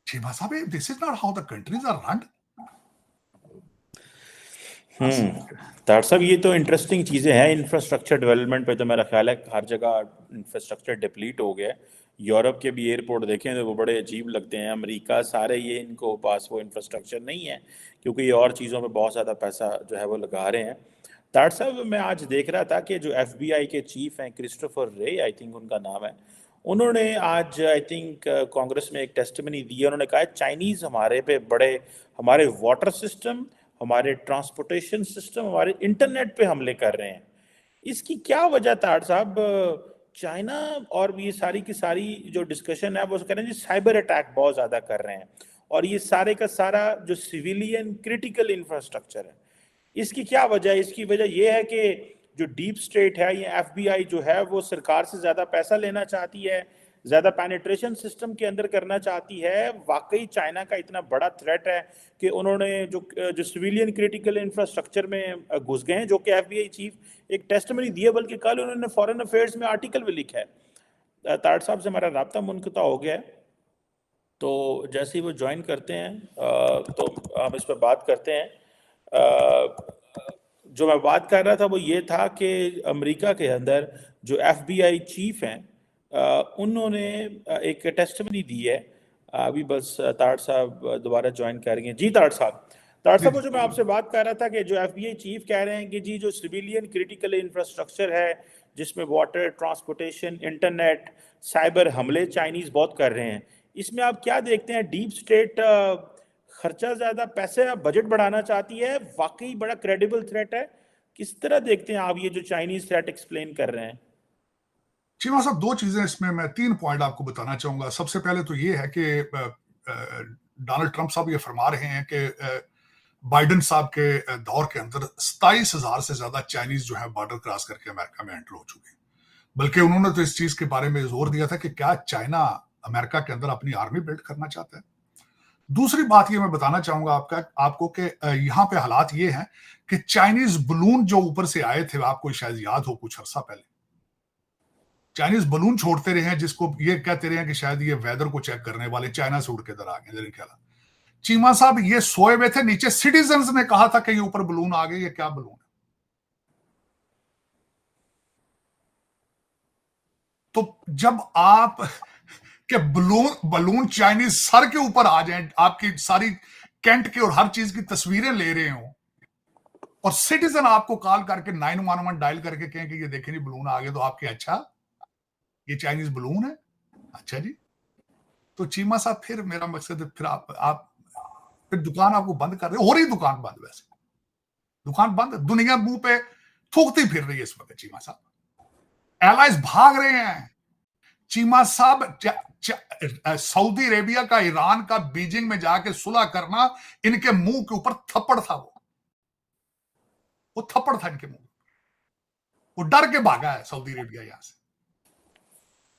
चीमा साहब this is not how the countries are run. तार साहब ये तो इंटरेस्टिंग चीज़ें हैं इंफ्रास्ट्रक्चर डेवलपमेंट पे। तो मेरा ख्याल है हर जगह इंफ्रास्ट्रक्चर डिप्लीट हो गया है। यूरोप के भी एयरपोर्ट देखें तो वो बड़े अजीब लगते हैं। अमेरिका सारे ये इनको पास वो इंफ्रास्ट्रक्चर नहीं है क्योंकि ये और चीज़ों पे बहुत ज़्यादा पैसा जो है वो लगा रहे हैं। तार साहब मैं आज देख रहा था कि जो FBI के चीफ हैं क्रिस्टोफर रे, आई थिंक उनका नाम है, उन्होंने आज आई थिंक कांग्रेस में एक टेस्टिमनी दी है। उन्होंने कहा चाइनीज़ हमारे पे बड़े, हमारे वाटर सिस्टम, हमारे ट्रांसपोर्टेशन सिस्टम, हमारे इंटरनेट पे हमले कर रहे हैं। इसकी क्या वजह तार साहब? चाइना और ये सारी की सारी जो डिस्कशन है वो कह रहे हैं जी साइबर अटैक बहुत ज़्यादा कर रहे हैं और ये सारे का सारा जो सिविलियन क्रिटिकल इंफ्रास्ट्रक्चर है, इसकी क्या वजह है? इसकी वजह यह है कि जो डीप स्टेट है, ये FBI जो है वो सरकार से ज़्यादा पैसा लेना चाहती है, ज़्यादा पेनिट्रेशन सिस्टम के अंदर करना चाहती है। वाकई चाइना का इतना बड़ा थ्रेट है कि उन्होंने जो सिविलियन क्रिटिकल इंफ्रास्ट्रक्चर में घुस गए हैं, जो कि FBI चीफ एक टेस्टिमनी दी है, बल्कि कल उन्होंने फॉरेन अफेयर्स में आर्टिकल भी लिखा है। ताड़ साहब से हमारा राब्ता मुनक़ता हो गया है, तो जैसे ही वो ज्वाइन करते हैं तो हम इस पर बात करते हैं। जो मैं बात कर रहा था वो ये था कि अमेरिका के अंदर जो FBI चीफ हैं उन्होंने एक टेस्टिमनी दी है। अभी बस ताड़ साहब दोबारा ज्वाइन करेंगे। जी ताड़ साहब वो जो मैं आपसे बात कर रहा था कि जो FBI चीफ कह रहे हैं कि जी जो सिविलियन क्रिटिकल इंफ्रास्ट्रक्चर है जिसमें वाटर, ट्रांसपोर्टेशन, इंटरनेट, साइबर हमले चाइनीज बहुत कर रहे हैं, इसमें आप क्या देखते हैं? डीप स्टेट खर्चा ज्यादा, पैसे बजट बढ़ाना चाहती है, वाकई बड़ा क्रेडिबल थ्रेट है? किस तरह देखते हैं आप ये जो चाइनीज थ्रेट एक्सप्लेन कर रहे हैं? चीमा साहब दो चीजें इसमें, मैं 3 पॉइंट आपको बताना चाहूंगा। सबसे पहले तो ये है कि डोनाल्ड ट्रंप साहब ये फरमा रहे हैं कि बाइडेन साहब के दौर के अंदर 27,000 से ज्यादा चाइनीज जो है बॉर्डर क्रॉस करके अमेरिका में एंटर हो चुके हैं। बल्कि उन्होंने तो इस चीज के बारे में जोर दिया था कि क्या चाइना अमेरिका के अंदर अपनी आर्मी बिल्ड करना चाहता है। दूसरी बात ये मैं बताना चाहूंगा आपको कि यहाँ पे हालात ये हैं कि चाइनीज बलून जो ऊपर से आए थे, आपको शायद याद हो कुछ अर्सा पहले चाइनीज बलून छोड़ते रहे हैं जिसको ये कहते रहे हैं कि शायद ये वेदर को चेक करने वाले चाइना से उड़ के इधर आ गए। मेरे ख्याल चीमा साहब ये सोए हुए थे नीचे, सिटीजन्स ने कहा था कि ये ऊपर बलून आ गए, ये क्या बलून है? तो जब आप के बलून चाइनीज सर के ऊपर आ जाए, आपकी सारी कैंट के और हर चीज की तस्वीरें ले रहे हो और सिटीजन आपको कॉल करके 911 डायल करके कहें कि ये देखें जी बलून आ गए, तो आपके अच्छा ये चाइनीज बलून है? अच्छा जी। तो चीमा साहब फिर मेरा मकसद है, फिर आप फिर दुकान आपको बंद कर रहे हो रही, दुकान बंद, वैसे दुकान बंद, दुनिया मुंह पे थूकती फिर रही है इस वक्त। चीमा साहब एलाइज भाग रहे हैं। चीमा साहब सऊदी अरेबिया का, ईरान का, बीजिंग में जाके सुलह करना इनके मुंह के ऊपर थप्पड़ था। वो थप्पड़ था इनके मुंह, वो डर के भागा है सऊदी अरेबिया यहां से।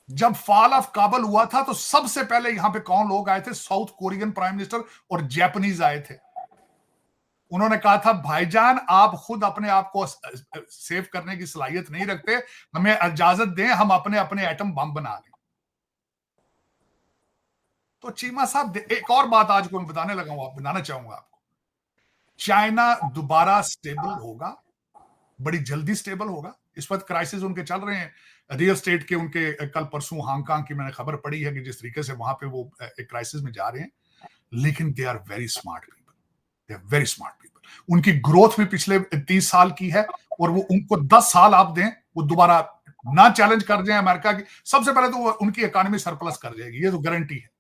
जब फॉल ऑफ काबल हुआ था तो सबसे पहले यहां पे कौन लोग आए थे? साउथ कोरियन प्राइम मिनिस्टर और जापानीज आए थे। उन्होंने कहा था भाईजान आप खुद अपने आप को सेव करने की सलाहियत नहीं रखते, हमें इजाजत दें, हम अपने अपने एटम बम बना लें। तो चीमा साहब एक और बात आज को मैं बताने लगा हूं, बताना चाहूंगा आपको। चाइना दोबारा स्टेबल होगा, बड़ी जल्दी स्टेबल होगा। इस वक्त क्राइसिस उनके चल रहे हैं रियल स्टेट के। उनके कल परसों हांगकांग की मैंने खबर पड़ी है कि जिस तरीके से वहां पे वो एक क्राइसिस में जा रहे हैं, लेकिन they are very smart people, they are very smart people. उनकी ग्रोथ भी पिछले 30 साल की है और वो उनको 10 साल आप दें, वो दोबारा ना चैलेंज कर जाए अमेरिका की। सबसे पहले तो वो उनकी इकोनॉमी सरप्लस कर जाएगी, ये तो गारंटी है,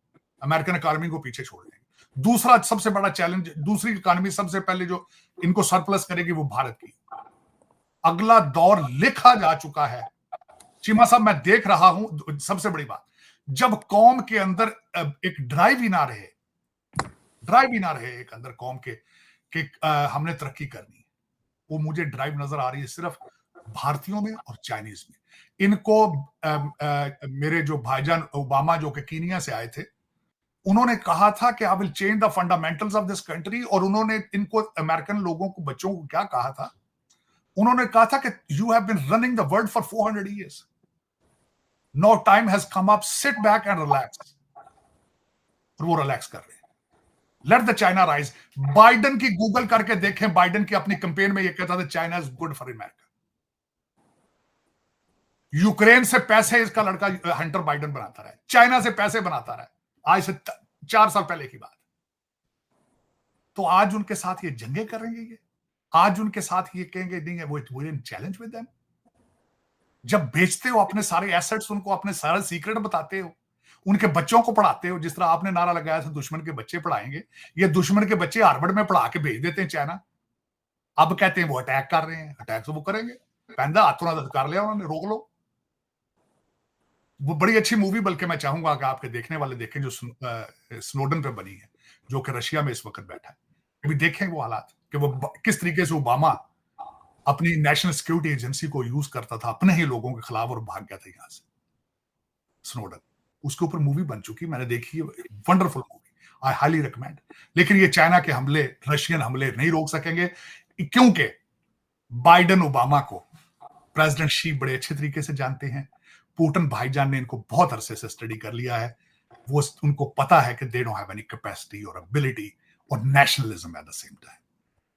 अमेरिकन इकोनॉमी को पीछे छोड़ देंगे। दूसरा सबसे बड़ा चैलेंज, दूसरी इकोनॉमी सबसे पहले जो इनको सरप्लस करेगी वो भारत की। अगला दौर लिखा जा चुका है चीमा साहब, मैं देख रहा हूं। सबसे बड़ी बात, जब कौम के अंदर एक ड्राइव ही ना रहे, ड्राइव ही ना रहे एक अंदर कौम के कि हमने तरक्की करनी है। वो मुझे ड्राइव नजर आ रही है सिर्फ भारतीयों में और चाइनीज में। इनको मेरे जो भाईजान ओबामा जो कि कीनिया से आए थे, उन्होंने कहा था कि I will change the fundamentals of this country. और उन्होंने इनको अमेरिकन लोगों को, बच्चों को क्या कहा था? उन्होंने कहा था कि you have been running the world for 400 years, no time has come up, sit back and relax. और वो रिलैक्स कर रहे हैं। Let the China rise. Biden की गूगल करके देखें, बाइडन की अपनी कैंपेन में ये कहता था China is good for America. Ukraine से पैसे इसका लड़का हंटर बाइडन बनाता रहा है, चाइना से पैसे बनाता रहा है, आज से 4 साल पहले की बात। तो आज उनके साथ ये जंगे करेंगे, ये आज उनके साथ ये कहेंगे नहीं है वो चैलेंज विद देम। जब बेचते हो अपने सारे एसेट्स, उनको अपने सारे सीक्रेट बताते हो, उनके बच्चों को पढ़ाते हो, जिस तरह आपने नारा लगाया था दुश्मन के बच्चे पढ़ाएंगे, ये दुश्मन के बच्चे हार्वर्ड में पढ़ा के भेज देते हैं चाइना। अब कहते हैं वो अटैक कर रहे हैं, अटैक तो वो करेंगे, पैंदा हाथों ना कर लिया उन्होंने, रोक लो। वो बड़ी अच्छी मूवी, बल्कि मैं चाहूंगा कि आपके देखने वाले देखें, जो स्नोडन पे बनी है, जो कि रशिया में इस वक्त बैठा है। अभी देखें वो हालात कि वो किस तरीके से ओबामा अपनी नेशनल सिक्योरिटी एजेंसी को यूज करता था अपने ही लोगों के खिलाफ और भाग गया था यहां से। स्नोडन, उसके ऊपर मूवी बन चुकी, मैंने देखी है, wonderful movie, I highly recommend. लेकिन ये चाइना के हमले, रशियन हमले नहीं रोक सकेंगे, क्योंकि बाइडन ओबामा को प्रेसिडेंट शी बड़े अच्छे तरीके से जानते हैं। पुतिन भाईजान ने इनको बहुत अरसे से स्टडी कर लिया है। वो उनको पता है कि दे डोंट हैव एनी कैपेसिटी और एबिलिटी और nationalism at the same time.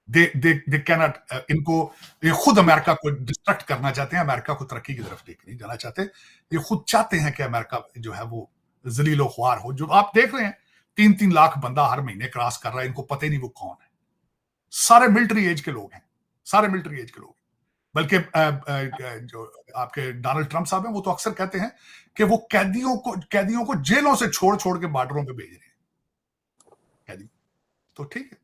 They cannot, इनको, ये खुद अमेरिका को डिस्ट्रैक्ट करना चाहते हैं, अमेरिका को तरक्की की तरफ लेके नहीं जाना चाहते। ये खुद चाहते हैं कि अमेरिका जो है वो जलीलो ख्वार हो। जो आप देख रहे हैं 3-3 लाख बंदा हर महीने क्रॉस कर रहा है, इनको पता ही नहीं वो कौन है। सारे मिलिट्री एज के लोग हैं, सारे मिलिट्री एज के लोग। बल्कि जो आपके डोनाल्ड ट्रंप साहब हैं, वो तो अक्सर कहते हैं कि वो कैदियों को जेलों से छोड़ छोड़ के बॉर्डरों पे भेज रहे हैं कैदी। तो ठीक है,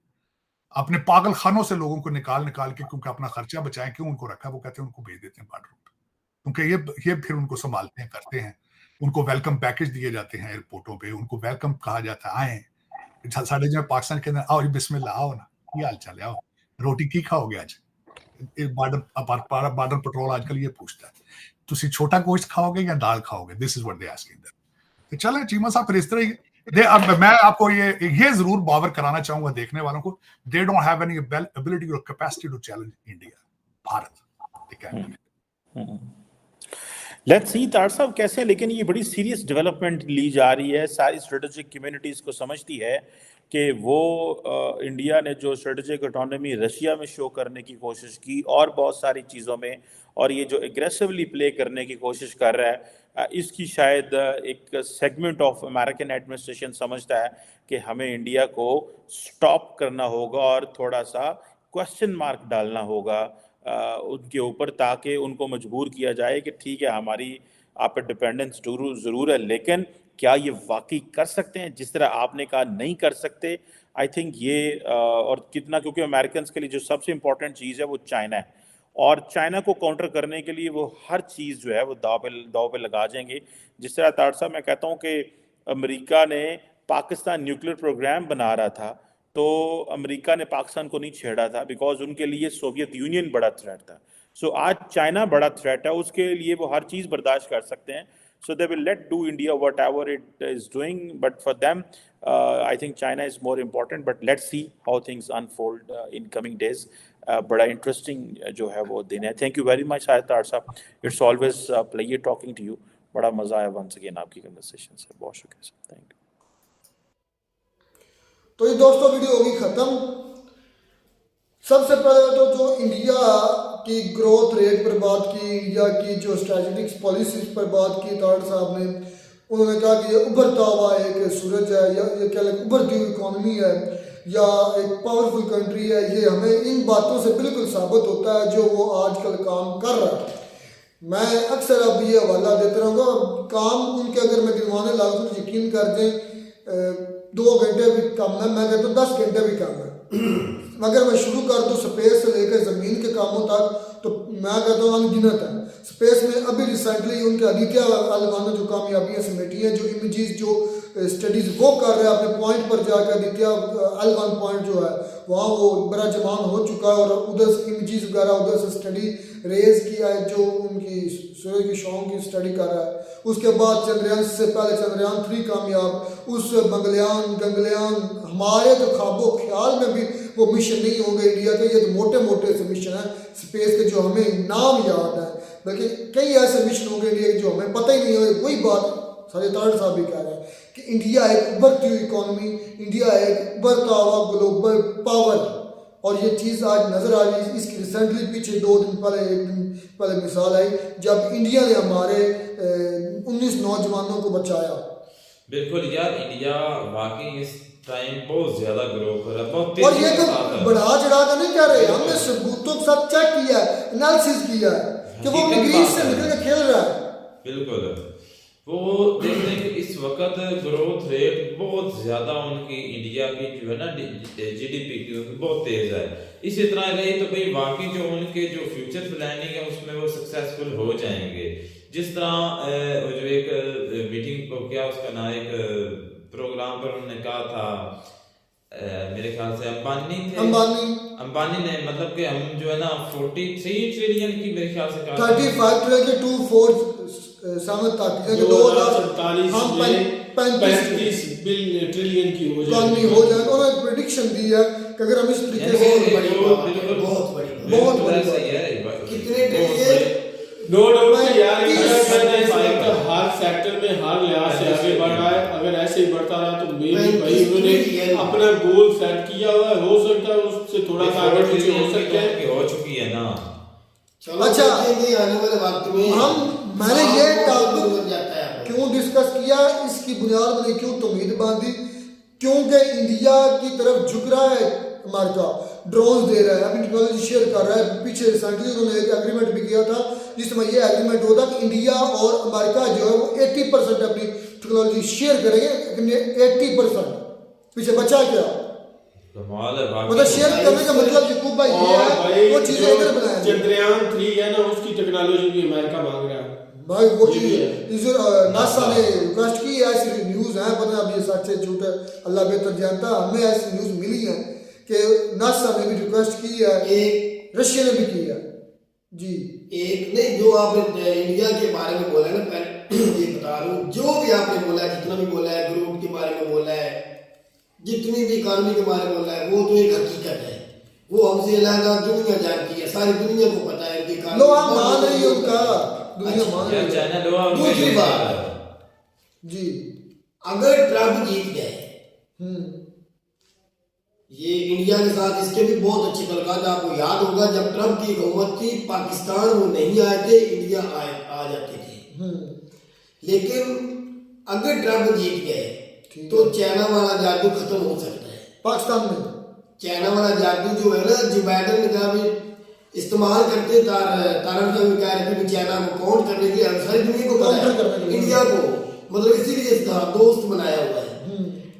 अपने पागल खानों से लोगों को निकाल के, क्योंकि अपना खर्चा बचाएं, क्यों उनको रखा? वो कहते हैं उनको भेज देते हैं बॉर्डरों पे, क्योंकि ये फिर उनको संभालते हैं, करते हैं। उनको वेलकम पैकेज दिए जाते हैं एयरपोर्टों पे, उनको वेलकम कहा जाता है, आए साढ़े जो पाकिस्तान के अंदर, आओ जी बिस्मिल्लाह, आओ ना, ये हाल चाल है, आओ, रोटी की खाओगे आज? बॉर्डर पेट्रोल आजकल ये पूछता है, तुसी छोटा गोश्त खाओगे या दाल खाओगे? This is what they asking them. चलें चीमा साहब, फिर इस तरह अब मैं आपको ये जरूर बावर कराना चाहूंगा देखने वालों को, they don't have any ability और capacity to challenge India, Bharat. Let's see तार साहब कैसे, लेकिन ये बड़ी सीरियस डेवलपमेंट ली जा रही है। सारी स्ट्रेटेजिक कम्युनिटीज को समझती है कि वो इंडिया ने जो स्ट्रेटेजिक ऑटोनॉमी रशिया में शो करने की कोशिश की और बहुत सारी चीज़ों में, और ये जो एग्रेसिवली प्ले करने की कोशिश कर रहा है, इसकी शायद एक सेगमेंट ऑफ अमेरिकन एडमिनिस्ट्रेशन समझता है कि हमें इंडिया को स्टॉप करना होगा और थोड़ा सा क्वेश्चन मार्क डालना होगा उनके ऊपर, ताकि उनको मजबूर किया जाए कि ठीक है हमारी आप पर डिपेंडेंस ज़रूर है, लेकिन क्या ये वाकई कर सकते हैं जिस तरह आपने कहा नहीं कर सकते। आई थिंक ये और कितना, क्योंकि अमेरिकन के लिए जो सबसे इम्पोर्टेंट चीज़ है वो चाइना है, और चाइना को काउंटर करने के लिए वो हर चीज़ जो है वो दाव पे लगा जाएंगे। जिस तरह तार साहब मैं कहता हूँ कि अमेरिका ने पाकिस्तान न्यूक्लियर प्रोग्राम बना रहा था, तो अमेरिका ने पाकिस्तान को नहीं छेड़ा था, बिकॉज उनके लिए सोवियत यूनियन बड़ा थ्रेट था। सो आज चाइना बड़ा थ्रेट है, उसके लिए वो हर चीज़ बर्दाश्त कर सकते हैं। So they will let do India whatever it is doing, but for them, I think China is more important. But let's see how things unfold in coming days. बड़ा interesting जो है वो दिन है। Thank you very much Sahid Tar साहब, it's always a pleasure talking to you. बड़ा मजा आया once again आपकी conversation से, बहुत शुक्रिया सर, thank you. तो ये दोस्तों वीडियो होगी खत्म। सबसे पहले तो जो इंडिया की ग्रोथ रेट पर बात की, इंडिया की जो स्ट्रेटेजिक पॉलिसीज पर बात की ताड़ साहब ने, उन्होंने कहा कि ये उभरता हुआ एक सूरज है, या ये क्या उभरती हुई इकॉनमी है, या एक पावरफुल कंट्री है। ये हमें इन बातों से बिल्कुल साबित होता है जो वो आजकल काम कर रहा है। मैं अक्सर अब ये हवाला देता रहूँगा, काम उनके अगर मैं गिनवाने लागू तो यकीन कर दें 2 घंटे भी कम है, मैं कहता हूँ 10 घंटे भी कम है। अगर मैं शुरू कर दूँ स्पेस से लेकर ज़मीन के कामों तक, तो मैं कहता हूँ अनगिनत है। स्पेस में अभी रिसेंटली उनके आदित्य एल 1 ने जो कामयाबियां समेटी हैं, जो इमेजेस जो स्टडीज वो कर रहे हैं अपने पॉइंट पर जाकर, आदित्य एल 1 पॉइंट जो है वहाँ वो बड़ा जमान हो चुका है और उधर से इमेजेस वगैरह उधर से स्टडी रेज किया है, जो उनकी सूरज की शॉम की स्टडी कर रहा है। उसके बाद चंद्रयान से पहले चंद्रयान 3 कामयाब, उस मंगलयान गंगलयान हमारे जो ख्वाबो ख्याल में भी वो मिशन नहीं होंगे इंडिया के। ये तो मोटे मोटे से मिशन है स्पेस के जो हमें नाम याद है, बल्कि कई ऐसे मिशन होंगे इंडिया के जो हमें पता ही नहीं होगा। वही बात सारे तारड़ साहब भी कह रहे हैं कि इंडिया एक उभरती हुई इकॉनमी, इंडिया एक उभरता हुआ ग्लोबल पावर, और ये चीज़ आज नज़र आ रही है। इसकी रिसेंटली पीछे 2 दिन पहले 1 दिन पहले मिसाल आई जब इंडिया ने हमारे 19 नौजवानों को बचाया। बिल्कुल यार, इंडिया वाकई इस टाइम बहुत ज्यादा ग्रो कर रहा है, बहुत और तेजी ये के तो साथ है। बढ़ा चढ़ा कर नहीं कह रहे, हमने सबूतों के साथ चेक किया है, एनालिसिस किया है कि वो अपनी ग्रीस से निकल के खेल रहा है। बिल्कुल, वो देख रहे हैं कि इस वक्त ग्रोथ रेट बहुत ज्यादा उनकी इंडिया की जो है ना जीडीपी की उनकी बहुत तेज है। इसी तरह रही तो भाई वाकई जो उनके जो फ्यूचर प्लानिंग है उसमें वो सक्सेसफुल हो जाएंगे। जिस तरह जो एक मीटिंग को क्या उसका ना एक प्रोग्राम पर उन्होंने कहा था, मेरे ख्याल से अंबानी ने मतलब कि हम जो है ना 43 ट्रिलियन की मेरे ख्याल से 35 ट्रिलियन के 247 तक 2047 में 35 ट्रिलियन की हो जाए। उन्होंने प्रेडिक्शन दी है कि अगर हम इस तरीके से बहुत बड़ी सही है। कितने ट्रिलियन नो डाउट यार, हर सेक्टर में हर लिहाज से आगे बढ़ रहा है। अगर ऐसे ही बढ़ता रहा तो मेरे भाई उन्होंने अपना गोल सेट किया हुआ है, हो सकता है उससे थोड़ा सा आगे पीछे हो सकता है, हो चुकी है ना। अच्छा, आने वाले वक्त में मैंने ये टॉपिक क्यों डिस्कस किया, इसकी बुनियाद मैंने क्यों उम्मीद बांधी, क्योंकि इंडिया की तरफ झुक रहा है अमेरिका, ड्रोन दे रहा है, अपनी टेक्नोलॉजी शेयर कर रहा है। पीछे रिसेंटली उन्होंने एक एग्रीमेंट भी किया था जिसमें ये एग्रीमेंट होता कि इंडिया और अमेरिका जो है वो 80% अपनी टेक्नोलॉजी शेयर करेंगे। 80% पीछे बचा क्या, मतलब शेयर करने का मतलब यकूब भाई ये है वो चीजें इधर बनाया। चंद्रयान 3 है ना, उसकी टेक्नोलॉजी भी अमेरिका मांग रहा है भाई। वो नासा ने रिक्वेस्ट की, ऐसी न्यूज़ है, पता अब ये सच है झूठ है अल्लाह बेहतर जानता, हमें ऐसी न्यूज़ मिली है कि नासा ने भी रिक्वेस्ट की है, एक रशिया ने भी की है जी। एक नहीं, जो आपने इंडिया के बारे में बोला ना, पहले ये बता रहा हूँ, जो भी आपने बोला है, जितना भी बोला है, ग्रोथ के बारे में बोला है, जितनी भी इकॉनमी के बारे में बोला है, वो तो एक हकीकत है। वो हमसे अलग दुनिया जानती है, सारी दुनिया को पता है कि लोग मान रही है उनका, दुनिया मान रही है। दूसरी बात जी, अगर ट्रम्प जीत गए, ये इंडिया के साथ इसके भी बहुत अच्छे तल्लुकात। आपको याद होगा जब ट्रम्प की हुकूमत थी, पाकिस्तान वो नहीं आए थे, इंडिया आ जाते थे। लेकिन अगर ट्रम्प जीत गए तो चाइना वाला जादू खत्म हो सकता है पाकिस्तान में। चाइना वाला जादू जो है ना, जो बाइडेन का भी इस्तेमाल करते, तारण का भी कह रहे थे चाइना को काउंट करने के लिए, सारी दुनिया को पता है इंडिया को, मतलब इसीलिए इसका दोस्त बनाया हुआ है।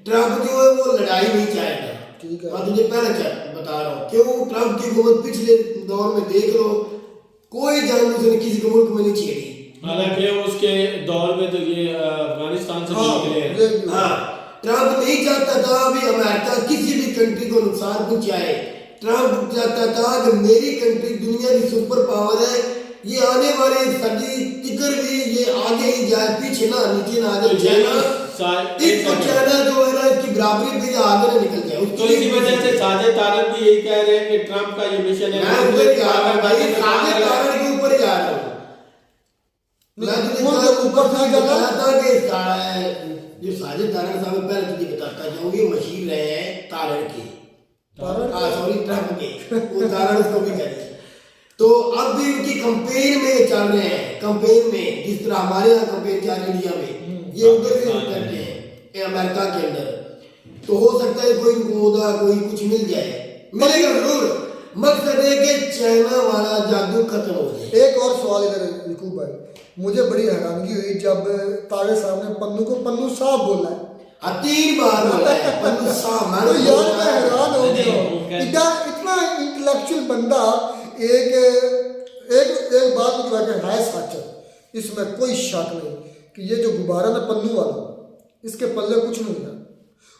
ट्रम्प जो है वो लड़ाई नहीं चाहेगा, मैं तुझे पहले बता रहा हूँ। क्यों? ट्रम्प की हुकूमत पिछले दौर में देख लो, कोई जंग उसने किसी के मुल्क में नहीं छेड़ी। हालांकि उसके दौर में तो ये अफगानिस्तान से निकले हैं। हाँ, ट्रम्प नहीं चाहता था भी अमेरिका किसी भी कंट्री को नुकसान पहुंचाए। ट्रम्प चाहता था कि मेरी कंट्री दुनिया की सुपर पावर है, ये आने वाले सदी तिकर भी ये आगे ही जाए, पीछे ना नीचे ना आ जाए। चाइना जो है ना, इसकी बराबरी पे आगे ना निकल जाए। तो इसी वजह से साझे तारण भी यही कह रहे हैं कि ट्रम्प का ये मिशन है। मैं उधर जा रहा हूँ भाई, साझे तारण के ऊपर जा रहा हूँ। मैं तुझे ऊपर था कि जो साझे तारण साहब पहले तुझे बताता जाऊँ, ये मशीन रहे हैं तारण की, सॉरी ट्रम्प के, वो तारण उसको भी करें। तो अब भी उनकी कंपेन में चल रहे हैं, कंपेन में जिस तरह हमारे यहाँ कंपेन चल रही इंडिया में, ये उधर भी करते हैं अमेरिका के अंदर। तो हो सकता है कोई होगा, कोई कुछ मिल जाए, मिलेगा जरूर। मकसद है कि चाइना वाला जादू खत्म हो जाए। एक और सवाल इधर यकूब भाई, मुझे बड़ी हैरानगी हुई जब तारे साहब ने पन्नू साहब बोला है। 3 बार बोला है पन्नू साहब। तो यार मैं हैरान हो गया, इतना इंटेलेक्चुअल बंदा एक एक बात मुझे वाकई है सच है, इसमें कोई शक नहीं कि ये जो गुब्बारा ना पन्नू वाला, इसके पल्ले कुछ नहीं है।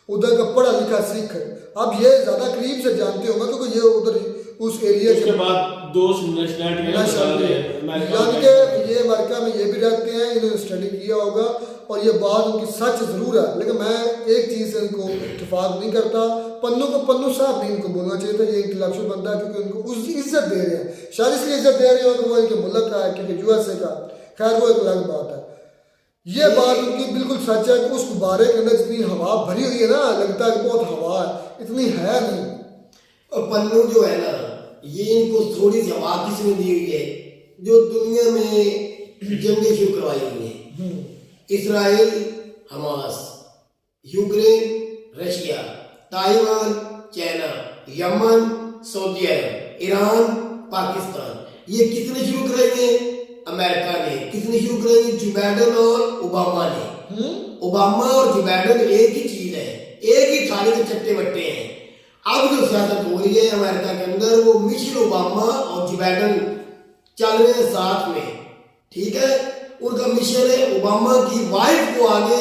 उधर का पढ़ा लिखा सिख है, अब ये ज्यादा करीब से जानते होंगे क्योंकि ये उधर उस एरिया उसके बाद दोस्त नेशनलिटी यानी कि ये अमेरिका में ये भी रहते हैं, इन्होंने स्टडी किया होगा और ये बात उनकी सच जरूर है। लेकिन मैं एक चीज़ से इनको इतफाक नहीं करता, पन्नू को पन्नू साहब नहीं इनको बोलना चाहिए था, ये इंटेलेक्चुअल बंदा है क्योंकि उनको उस इज्जत दे रहे हैं, शायद इसलिए इज्जत दे रहे हो कि वो इनके मुल्क का है, क्योंकि यूएसए का, खैर वो एक अलग बात है। ये बात उनकी बिल्कुल सच है कि उस गुब्बारे के अंदर जितनी हवा भरी हुई है ना, लगता है कि बहुत हवा है, इतनी है नहीं। और पन्नू जो है ना, ये इनको थोड़ी सी हवा किसने दी हुई है, जो दुनिया में जंगें शुरू करवाई हुई है, Israel, Hamas, Ukraine, Russia, Taiwan, China, Yemen, Saudi Arab, Iran, Pakistan, ये किसने शुरू कराई है? अमेरिका ने। किसने शुरू कराई? जो बाइडेन और ओबामा ने। ओबामा और जो बाइडेन एक ही चीज है, एक ही थाली के चट्टे बट्टे हैं। अब जो सियासत हो रही है अमेरिका के अंदर, वो मिशेल ओबामा और जो बाइडेन चल रहे हैं साथ में, ठीक है। उनका मिशन है ओबामा की वाइफ को आगे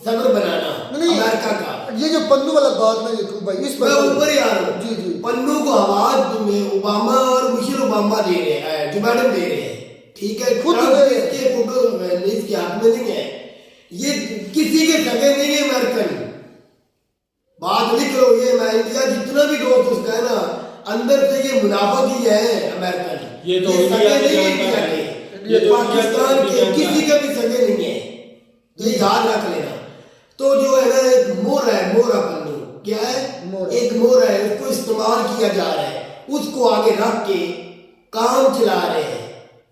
सदर बनाना अमेरिका का। ये जो पन्नू वाला बात है ये भाई, इस मैं ऊपर ही आ रहा हूँ। जी जी, पन्नू को आवाज में ओबामा और मिशेल ओबामा दे रहे हैं, जो बाइडेन दे रहे हैं, ठीक है। खुद इसके फोटो इसके हाथ में नहीं है, ये किसी के सगे नहीं है अमेरिकन। बात लिख लो, ये मैं इंडिया जितना भी दोस्त उसका है ना, अंदर से ये मुनाफा की है अमेरिकन, ये तो सगे इंडिया नहीं है के इंडिया के, ये तो पाकिस्तान के किसी के भी सगे नहीं है, ये याद रख लेना। तो जो है ना, एक मोर है, मोरा पन्नू क्या है, एक मोर है, उसको इस्तेमाल किया जा रहा है, उसको आगे रख के काम चला रहे हैं।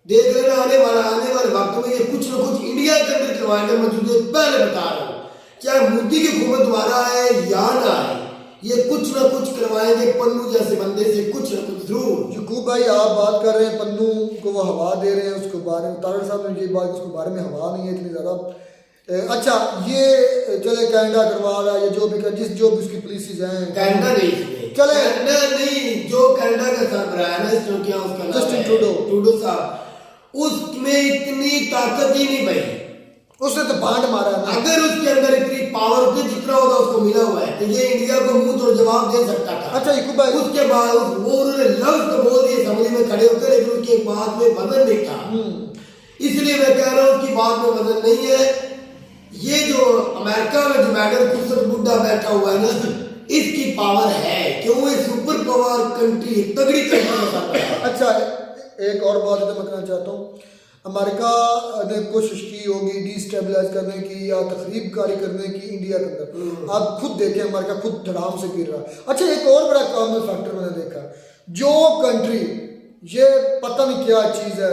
देख लेना आने वाले वक्त में ये कुछ ना कुछ इंडिया के अंदर करवाएंगे। मैं तुझे पहले बता रहा हूँ, चाहे मोदी की हुकूमत द्वारा है या ना है, ये कुछ ना कुछ करवाएंगे पन्नू जैसे बंदे से, कुछ ना कुछ जरूर। यकूब भाई आप बात कर रहे हैं पन्नू को वो हवा दे रहे हैं, उसके बारे में तारड़ साहब ने ये बात, उसके बारे में हवा नहीं है इतनी ज़्यादा। अच्छा, ये चले कनाडा करवा रहा है, ये जो भी जो भी उसकी पॉलिसीज हैं, कनाडा नहीं इसमें, चले कनाडा नहीं, जो कनाडा का सरबराह है ना इस क्या उसका नाम जस्टिन है, ट्रूडो साहब, उसमें इतनी ताकत ही नहीं भाई, उसने तो बांट मारा है। अगर उसके अंदर इतनी पावर होती, जितना होगा उसको मिला हुआ है, तो ये इंडिया को मुंह तोड़ जवाब दे सकता था। अच्छा यकूब भाई, उसके बाद वो उन्होंने लफ्ज तो बोल दिए असेंबली में खड़े होकर, लेकिन उसकी बात में वजन नहीं था। इसलिए मैं कह रहा हूँ उसकी बात में वजन नहीं है। ये जो अमेरिका में जो बाइडेन खुद बुड्ढा बैठा हुआ है ना, इसकी पावर है, क्यों? ये सुपर पावर कंट्री, तगड़ी कंट्री। अच्छा एक और बात मैं कहना चाहता हूँ, अमेरिका ने कोशिश की होगी डिस्टेबलाइज करने की या तखरीब कारी करने की इंडिया के अंदर। आप खुद देखें, अमेरिका खुद धड़ाम से गिर रहा है। अच्छा एक और बड़ा कॉमन फैक्टर मैंने देखा, जो कंट्री, ये पता नहीं क्या चीज़ है,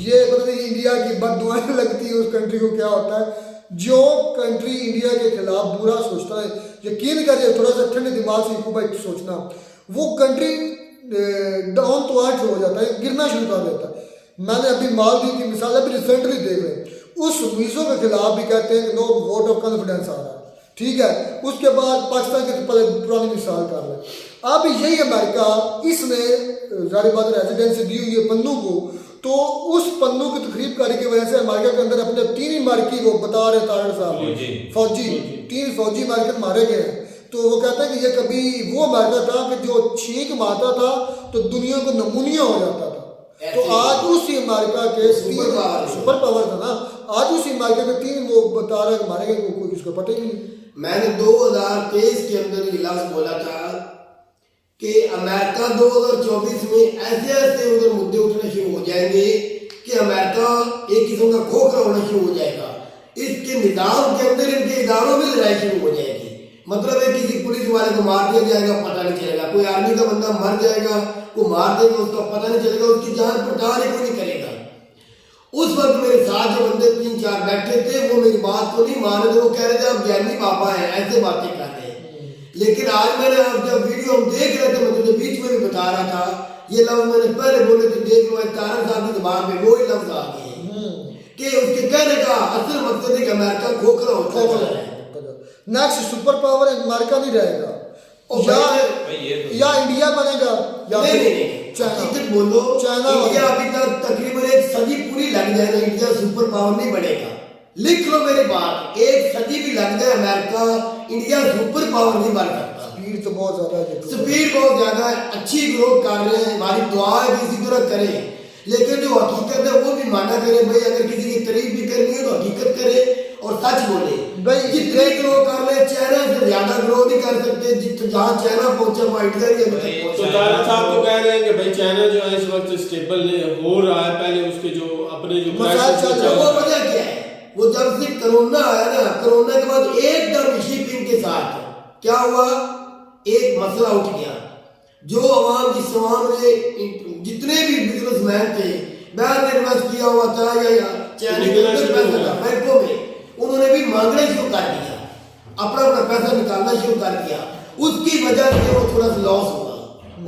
ये पता नहीं इंडिया की बददुआएं लगती है उस कंट्री को क्या होता है, जो कंट्री इंडिया के खिलाफ बुरा सोचता है, यकीन करिए थोड़ा सा ठंडे दिमाग से यकूब भाई सोचना, वो कंट्री डाउन टू अर्थ हो जाता है, गिरना शुरू कर देता है। मैंने अभी मालदीव की मिसाल अभी रिसेंटली देख रहे, उस वीज़ों के खिलाफ भी कहते हैं कि नो वोट ऑफ कॉन्फिडेंस आ रहा है, ठीक है। उसके बाद पाकिस्तान की पुरानी मिसाल कर रहे, अब यही अमेरिका, इसने जारी बात रेजिडेंसी दी हुई है पन्नू को, तो उस पन्नू की तकरीबकारी की वजह से अमेरिका के अंदर अपने 3 अमेरिकी, वो बता रहे तारड़ साहब, फौजी 3 फौजी अमेरिकन मारे गए हैं। तो वो कहता है कि ये कभी वो अमेरिका था कि जो छींक मारता था तो दुनिया को नमूनिया हो जाता था। तो आज उसी अमेरिका के सुपर पावर था ना, आज उसी अमेरिका के 3 वो बता रहे मारे गए, कोई किसको पता ही नहीं। मैंने 2023 के अंदर ये लफ्ज बोला था कि अमेरिका 2024 में ऐसे ऐसे उधर मुद्दे उठने शुरू हो जाएंगे कि अमेरिका एक किस्म का खोखला होना शुरू हो जाएगा। इसके निजाम के अंदर, इनके इदारों में लड़ाई शुरू हो जाएगी। मतलब है किसी पुलिस वाले को मार दिया जाएगा, पता नहीं चलेगा, कोई आर्मी का बंदा मर जाएगा, को मार देगा, उसका पता नहीं चलेगा, उसकी जान पड़ताल कोई नहीं करेगा। उस वक्त मेरे साथ जो बंदे 3-4 बैठे थे, वो मेरी बात को नहीं मान रहे, वो कह रहे थे आप ज्ञानी बाबा हैं, ऐसे बातें कर रहे हैं। लेकिन आज मैंने जब वीडियो हम देख रहे थे, मैं तुझे बीच में भी बता रहा था, ये लफ्ज मैंने पहले बोले थे, देख लो तारड़ साहब की जुबान में वो ही लफ्ज आ गए कि उसके कहने का असल मकसद है कि अमेरिका खोखला है। नेक्स्ट सुपर पावर अमेरिका नहीं रहेगा, या इंडिया बनेगा, या नहीं फिर नहीं नहीं चाइना? हकीकत बोलो, चाइना इंडिया अभी तक तकरीबन एक सदी पूरी लग जाए ना, इंडिया सुपर पावर नहीं बनेगा। लिख लो मेरी बात, एक सदी भी लग जाए अमेरिका, इंडिया सुपर पावर नहीं बन सकता। स्पीड तो बहुत ज्यादा है, स्पीड बहुत ज्यादा है, अच्छी ग्रोथ कर रहे हैं, हमारी दुआ है कि इसी तरह करें, लेकिन जो हकीकत है वो भी माना करे भाई। अगर किसी की तारीफ भी करनी है तो हकीकत करे और सच बोले भाई। जितने ग्रो कर ले, चाइना से ज्यादा ग्रो नहीं कर सकते। जहाँ चाइना पहुंचा वहाँ इंडिया नहीं अभी तक तो पहुंचा। तारक साहब तो कह रहे हैं कि भाई चाइना जो है इस वक्त स्टेबल हो रहा है, पहले उसके जो अपने जो मसाइल crisis चल चल रहे वो रहा है। वजह क्या है? वो जब से कोरोना आया ना, कोरोना के बाद एकदम शिपिंग के साथ क्या हुआ, एक मसला उठ गया। जो अवाम जिस अवाम ने जितने भी बिजनेसमैन थे, बाहर में इन्वेस्ट किया हुआ था या चाइना के अंदर पैसा था बैंकों में, उन्होंने भी मांगना शुरू कर दिया, अपना अपना पैसा निकालना शुरू कर दिया। उसकी वजह से वो थोड़ा सा लॉस हुआ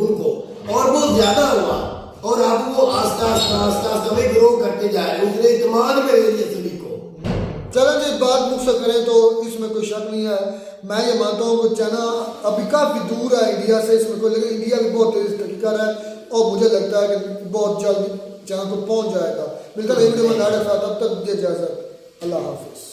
उनको, और वो ज्यादा हुआ, और अब वो आस्ता आस्ता में ग्रो करते जा रहे हैं। उसने इत्मीनान में ले लिया सभी को। चलो जी, बात मुख्तर करें तो इसमें कोई शक नहीं है। मैं ये मानता हूँ कि चाइना अभी काफ़ी दूर है इंडिया से, इसमें कोई, लेकिन इंडिया भी बहुत तेज़ तरक्की कर रहा है और मुझे लगता है कि बहुत जल्द चाइना को पहुँच जाएगा। मिलकर वीडियो में तब तक मुझे इजाज़त, अल्लाह हाफिज़।